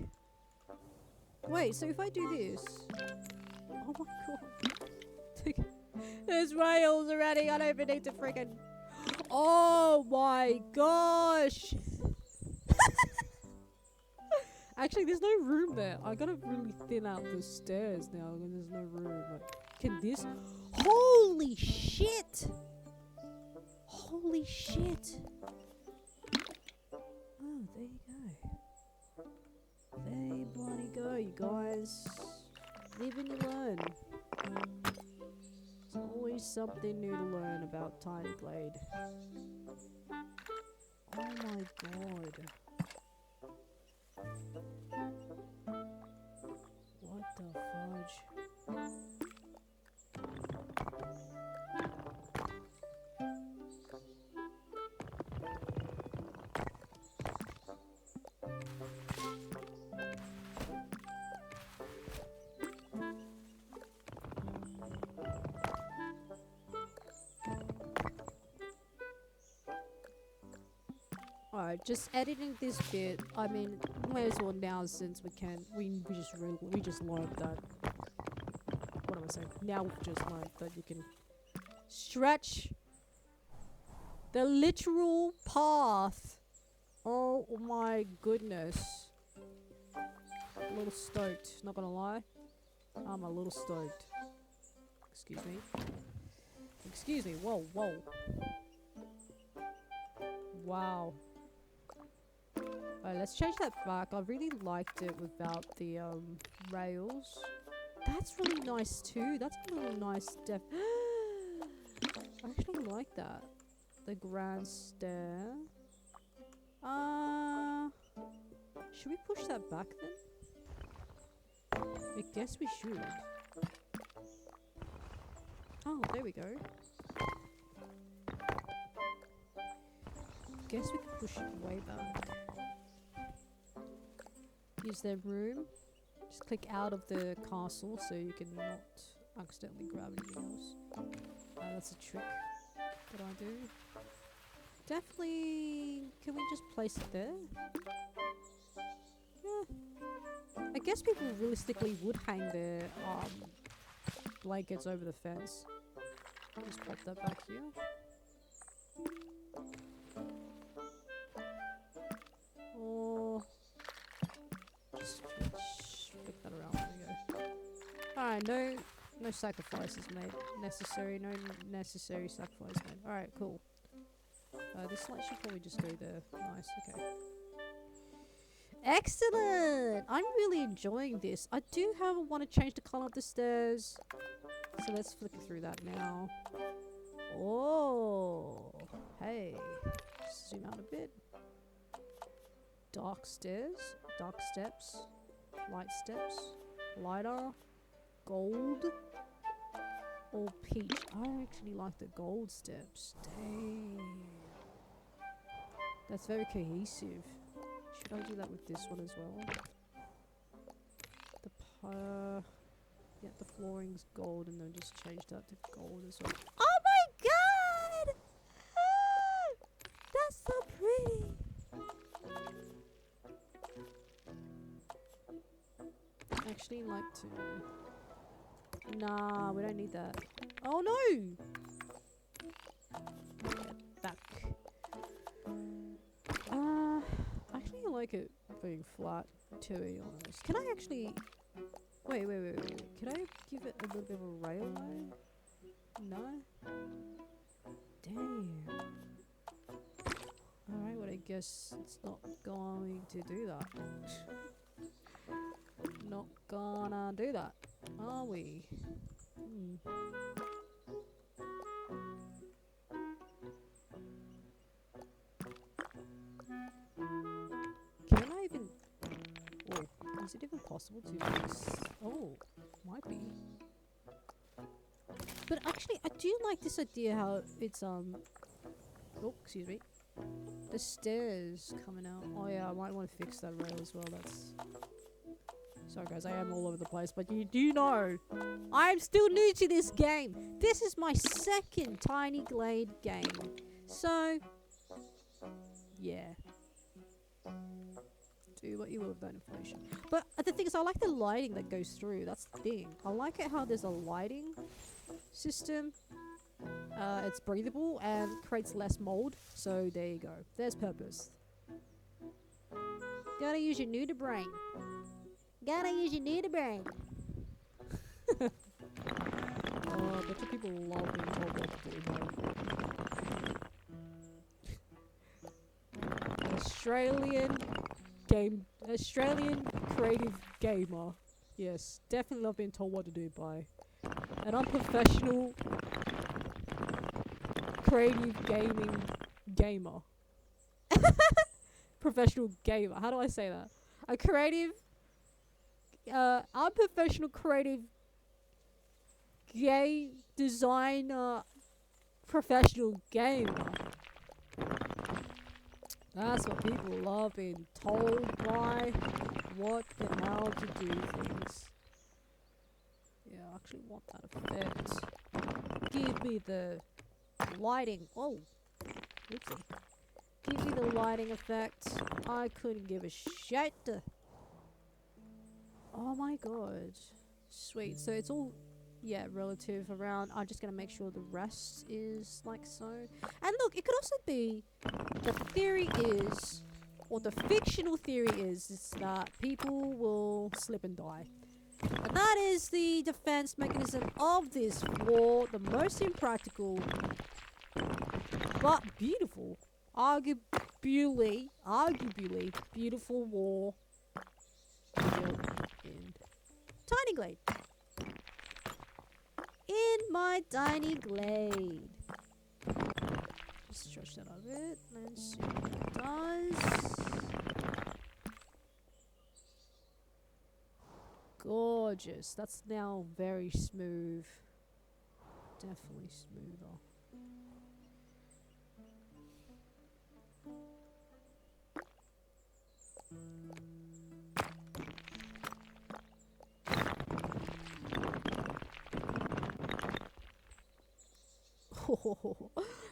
Wait, so if I do this... Oh my god. There's rails already. I don't even need to freaking... Oh my gosh. Actually, there's no room there. I gotta really thin out the stairs now because there's no room. Like, can this... Holy shit! Holy shit! Oh, there you go. There you bloody go, you guys. Live and you learn. There's always something new to learn about Tiny Glade. Oh my god. What the fudge? Alright, just editing this bit. I mean, may as well now since we can. We just learned that. What am I saying? Now we've just learned that you can stretch the literal path. Oh my goodness! A little stoked. Not gonna lie, I'm a little stoked. Excuse me. Excuse me. Whoa, whoa. Wow. Alright, let's change that back. I really liked it without the rails. That's really nice too. That's a really nice I actually like that. The grand stair. Should we push that back then? I guess we should. Oh, there we go. Guess we can push it way back. Use their room. Just click out of the castle so you can not accidentally grab anything else. That's a trick that I do. Definitely... Can we just place it there? Yeah. I guess people realistically would hang their blankets over the fence. Just pop that back here. Or... just flick that around. There we go. Alright, no sacrifices made. No necessary sacrifice made. Alright, cool. This light should probably just go there. Nice, okay. Excellent! I'm really enjoying this. I do want to change the color of the stairs. So let's flick through that now. Oh! Hey. Zoom out a bit. Dark stairs. Dark steps. Light steps. Lighter. Gold. Or peach. I actually like the gold steps. Dang. That's very cohesive. Should I do that with this one as well? Yeah, the flooring's gold and then just change that to gold as well. Oh my god! Ah, that's so pretty! I actually like to... Nah, we don't need that. Oh no! Get back. I like it being flat, to be honest. Can I actually... Wait. Can I give it a little bit of a railway? No? Damn. Alright, well I guess it's not going to do that. Not gonna do that, are we? Can I even... Whoa, is it even possible to do this? Oh, might be. But actually, I do like this idea how it's, oh, excuse me. The stairs coming out. Oh yeah, I might want to fix that rail as well, that's... Sorry guys, I am all over the place, but you do know, I am still new to this game. This is my second Tiny Glade game. So, yeah. Do what you will with that information. But the thing is, I like the lighting that goes through. That's the thing. I like it how there's a lighting system. It's breathable and creates less mold. So there you go. There's purpose. Gotta use your neuter brain. Gotta use your neuter brain. Oh, but the people love being told what to do, though. Australian creative gamer. Yes, definitely love being told what to do by an unprofessional creative gaming gamer. Professional gamer. How do I say that? A creative, unprofessional creative game designer, professional gamer. That's what people love, being told by what and how to do things. Yeah, I actually want that effect. Give me the lighting. Oh, oopsie. Give me the lighting effect. I couldn't give a shit. Oh my god. Sweet. So it's all, yeah, relative around. I'm just gonna make sure the rest is like so. And look, it could also be, the theory is, or the fictional theory is that people will slip and die. And that is the defense mechanism of this wall. The most impractical, but beautiful. Arguably beautiful wall built in Tiny Glade. In my Tiny Glade. Just stretch that out a bit and see what it does. Gorgeous. That's now very smooth. Definitely smoother.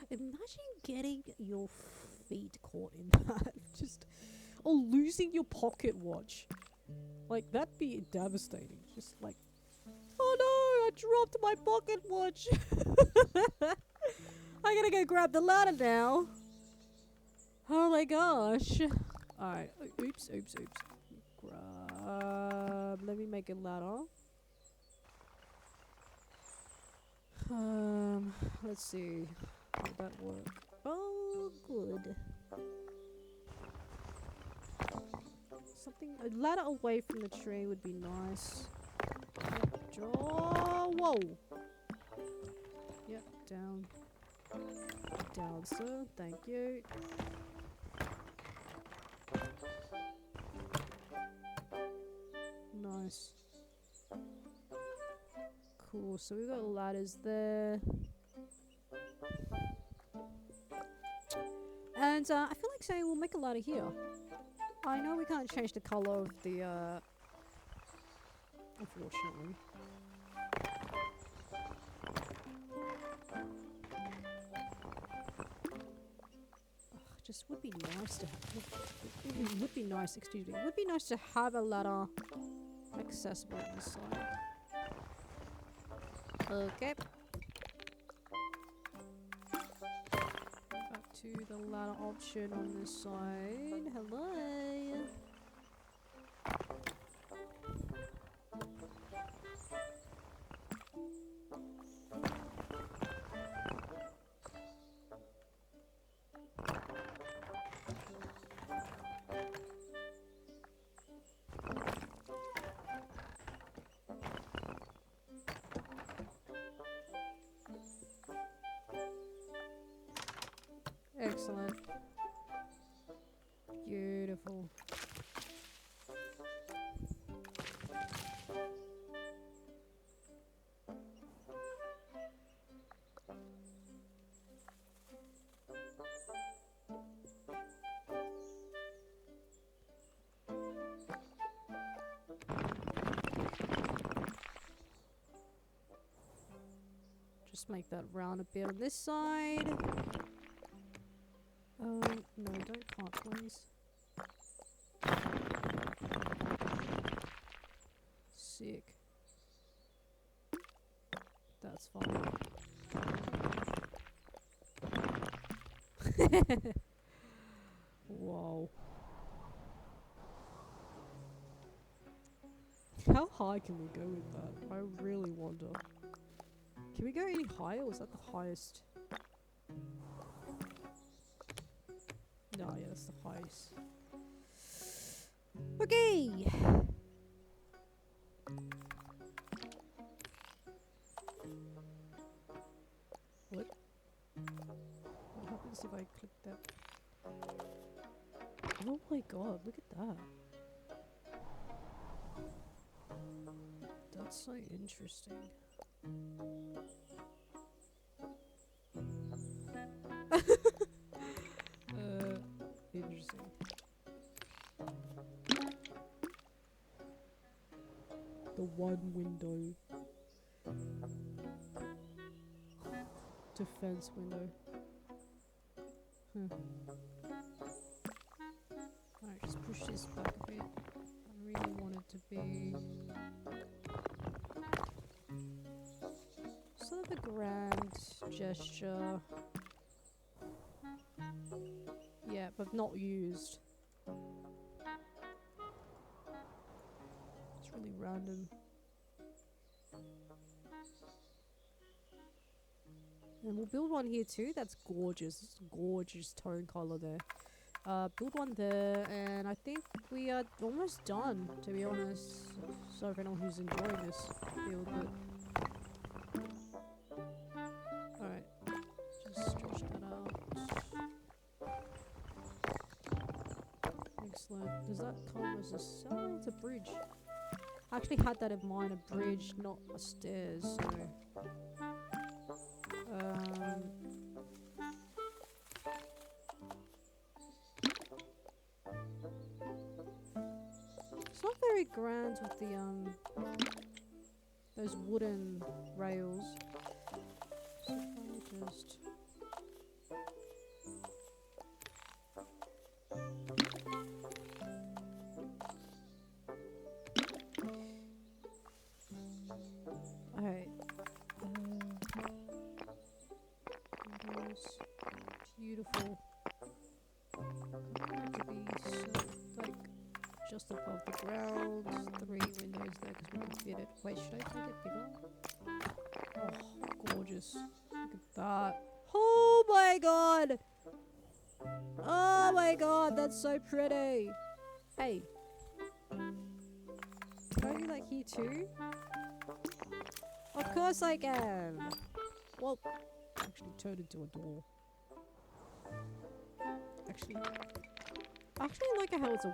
Imagine getting your feet caught in that. Just, or losing your pocket watch. Like, that'd be devastating. Just like, oh no, I dropped my pocket watch. I gotta go grab the ladder now. Oh my gosh. Alright, oops. Grab, let me make a ladder. Let's see. How would that work? Oh, good. Something, a ladder away from the tree would be nice. Yep, draw. Whoa. Yep, down. Down, sir. Thank you. Nice. Cool, so we've got ladders there. And I feel like saying we'll make a ladder here. I know we can't change the color of the, unfortunately. Just would be nice to have, would be nice, excuse me, would be nice to have a ladder accessible on this side. Okay. Back to the ladder option on this side. Hello. Excellent. Beautiful. Just make that round a bit on this side. No, don't cut, please. Sick. That's fine. Whoa. How high can we go with that? I really wonder. Can we go any higher, or is that the highest? No, yeah, that's the highest. Okay! What? What happens if I click that? Oh my god, look at that. That's so interesting. Interesting. The one window. Defense window. Alright, just push this back a bit. I really want it to be sort of a grand gesture. Yeah, but not used. It's really random. And we'll build one here too. That's gorgeous. Gorgeous tone color there. Build one there, and I think we are almost done, to be honest. So if anyone who's enjoying this build, but alright, just stretch that out. Excellent. Does that come as a cell? It's a bridge. I actually had that in mind, a bridge, not a stairs, so it's not very grand with the those wooden rails. So if I just alright. Beautiful. To be like just above the ground. 3 windows there because we can fit it. Wait, should I make it bigger? Oh, gorgeous. Look at that. Oh my god! Oh my god, that's so pretty! Hey. Can I do that here too? Of course I can! Well, actually turn into a door. Actually, I like how it's a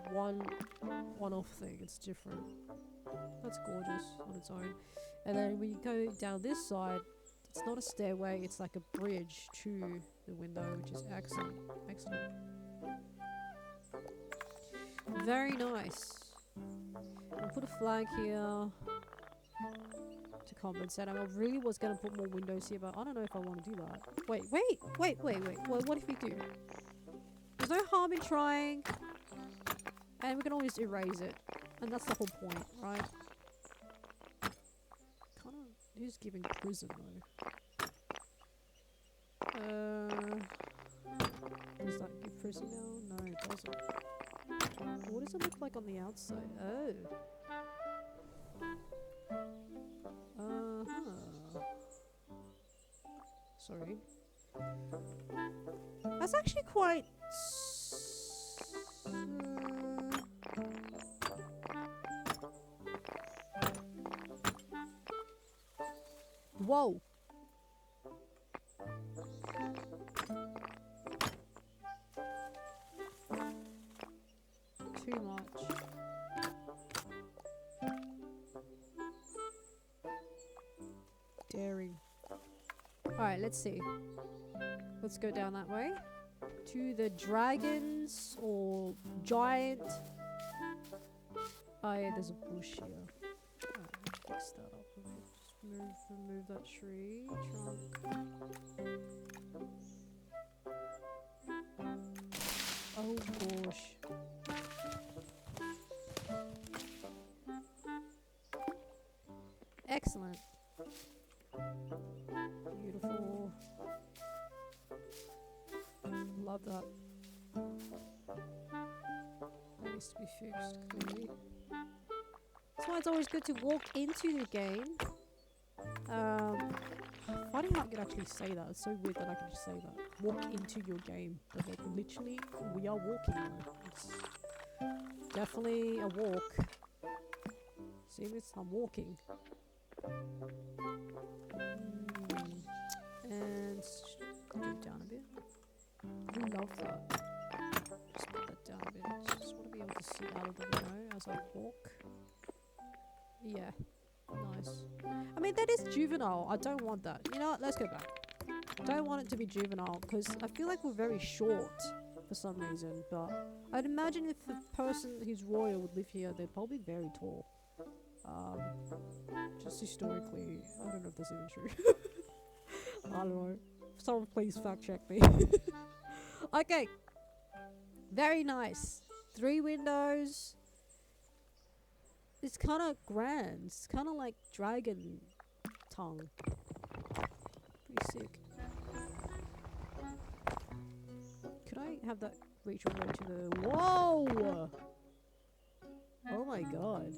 one-off thing. It's different. That's gorgeous on its own. And then when you go down this side, it's not a stairway. It's like a bridge to the window, which is excellent. Excellent. Very nice. I'll put a flag here to compensate. I really was going to put more windows here, but I don't know if I want to do that. Wait. Well, what if we do? There's no harm in trying, and we can always erase it, and that's the whole point, right? Kind of, who's giving prison though? Does that give prison now? No, it doesn't. What does it look like on the outside? Oh. Sorry. That's actually quite... Whoa! Too much. Daring. Alright, let's see. Let's go down that way. To the dragons or giant. Oh yeah, there's a bush here. Alright, fix that up a bit. Just remove that tree trunk. Oh gosh. Excellent. Beautiful. Love that. That needs to be fixed, clearly. That's why it's always good to walk into the game. Funny how I could actually say that. It's so weird that I can just say that. Walk into your game. But like literally, we are walking now. It's definitely a walk. See, I'm walking. And go down a bit. I love that. Just put that down a bit. Just want to be able to see out of the window as I walk. Yeah. Nice. I mean, that is juvenile. I don't want that. You know what? Let's go back. Don't want it to be juvenile because I feel like we're very short for some reason. But I'd imagine if the person who's royal would live here, they're probably very tall. Just historically, I don't know if that's even true. I don't know. Someone please fact check me. Okay. Very nice. 3 windows. It's kind of grand. It's kind of like dragon tongue. Pretty sick. Could I have that reach all the way to the... Whoa! Oh my god.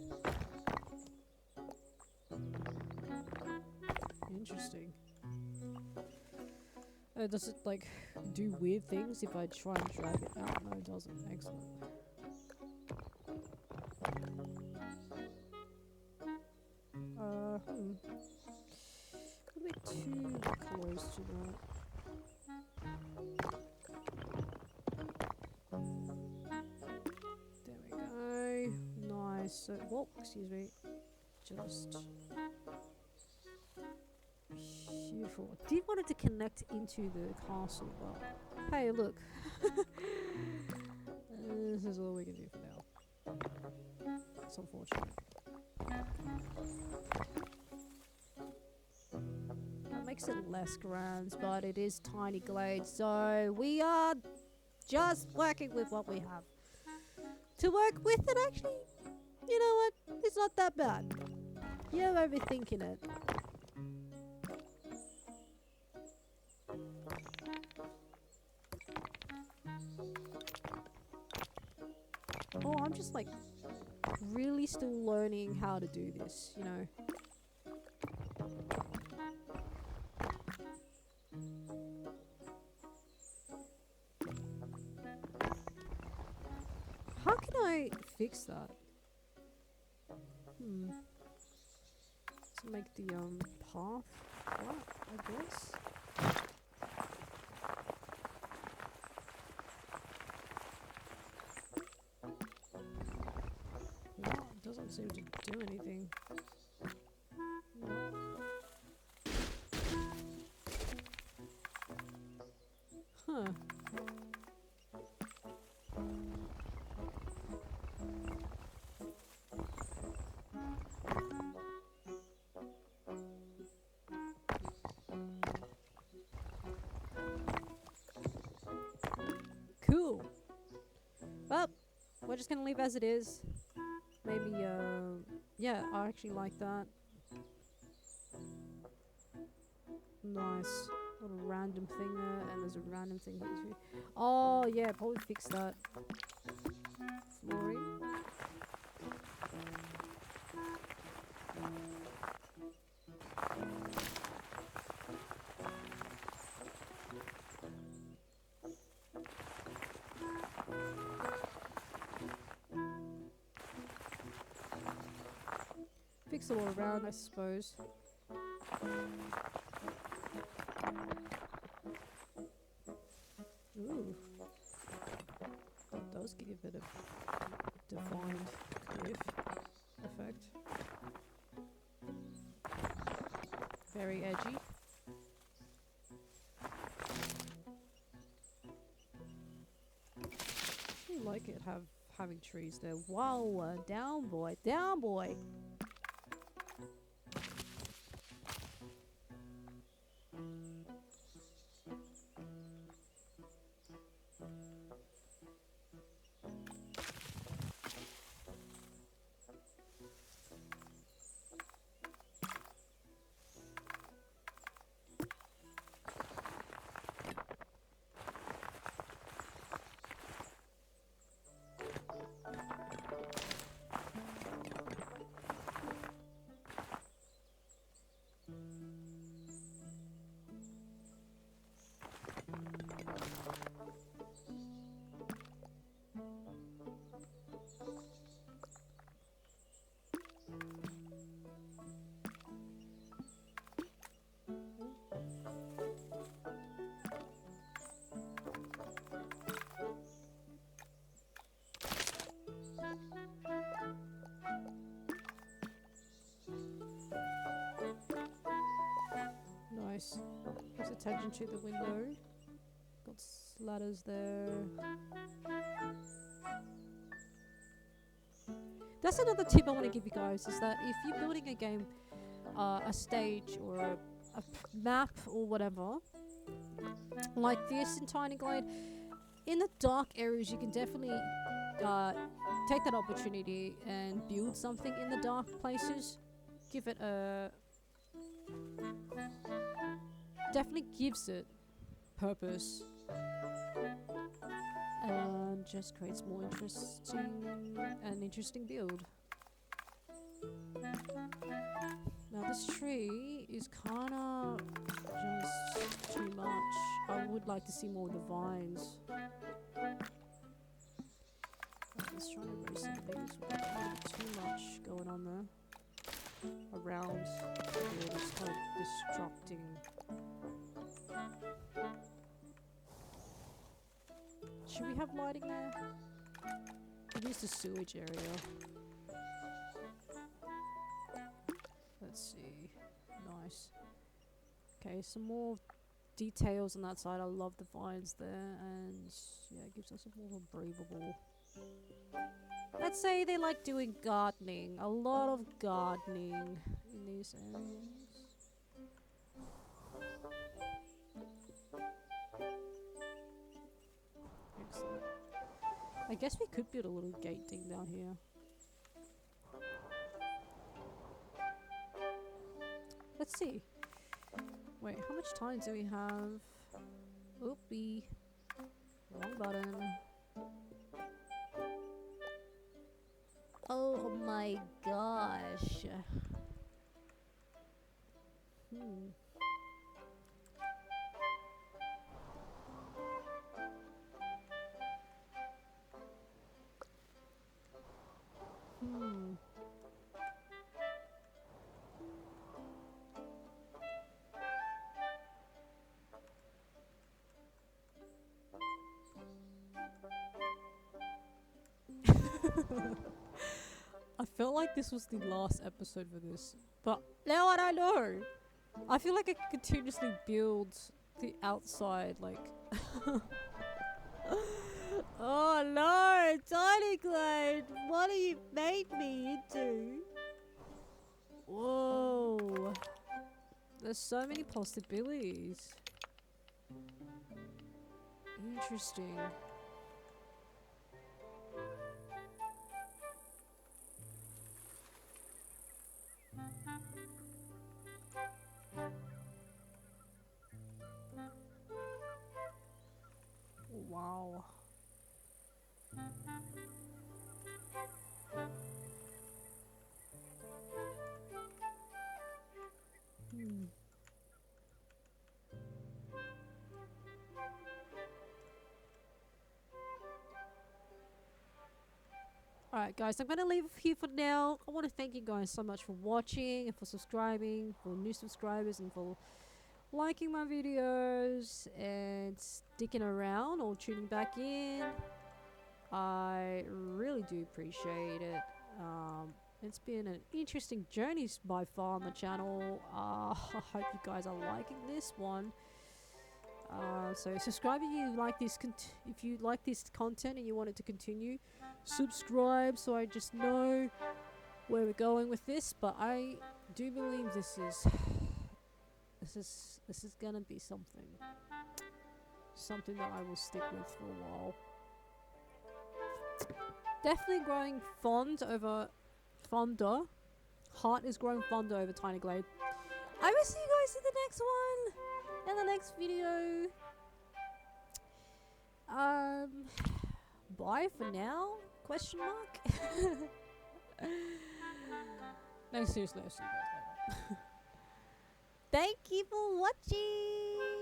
Interesting. Does it like do weird things if I try and drag it out? No, it doesn't. Excellent. A bit too close to that. There we go. Nice. So, whoa, excuse me. Just beautiful. I did want it to connect into the castle, but hey, look. This is all we can do for now. It's unfortunate. That makes it less grand, but it is Tiny Glade, so we are just working with what we have. To work with it, actually, you know what? It's not that bad. You're overthinking it. Oh, I'm just like really still learning how to do this, you know. How can I fix that? To make the path flat, I guess. Well, it doesn't seem to do anything. Huh. Cool. Well, we're just gonna leave as it is. Maybe, yeah, I actually like that. Nice. Little random thing there, and there's a random thing here too. Oh, yeah, probably fix that. Flooring. Fix it all around, I suppose. Ooh. That does give a bit of defined cliff effect. Very edgy. I like it having trees there. Wow, down boy, down boy. Nice. Gives attention to the window. Got ladders there. That's another tip I want to give you guys, is that if you're building a game, a stage or a map or whatever, like this in Tiny Glade, in the dark areas you can definitely take that opportunity and build something in the dark places. Give it a... definitely gives it purpose. And just creates more interesting build. Now this tree is kind of just too much. I would like to see more of the vines. Let's try to erase some of these. Too much going on there. Around. Yeah, just kind of destructing. Should we have lighting there? It is the sewage area. Let's see. Nice. Okay, some more details on that side. I love the vines there, and yeah, it gives us a more breathable. Let's say they like doing gardening. A lot of gardening in these areas. Excellent. I guess we could build a little gate thing down here. Let's see. Wait, how much time do we have? Oopie. Wrong button. Oh my gosh. I felt like this was the last episode for this, but now I don't know. I feel like I can continuously build the outside, like. Oh no, Tiny Glade! What have you made me into? Whoa. There's so many possibilities. Interesting. Wow. Alright guys, I'm gonna leave it here for now. I want to thank you guys so much for watching and for subscribing, for new subscribers and for liking my videos and sticking around or tuning back in. I really do appreciate it. It's been an interesting journey by far on the channel. I hope you guys are liking this one. So subscribe if you like this if you like this content and you want it to continue. Subscribe so I just know where we're going with this. But I do believe this is gonna be something that I will stick with for a while. Definitely growing fonder. Heart is growing fonder over Tiny Glade. I will see you guys in the next one, in the next video. Bye for now? Question mark? No, seriously, I'll see you guys later. Thank you for watching.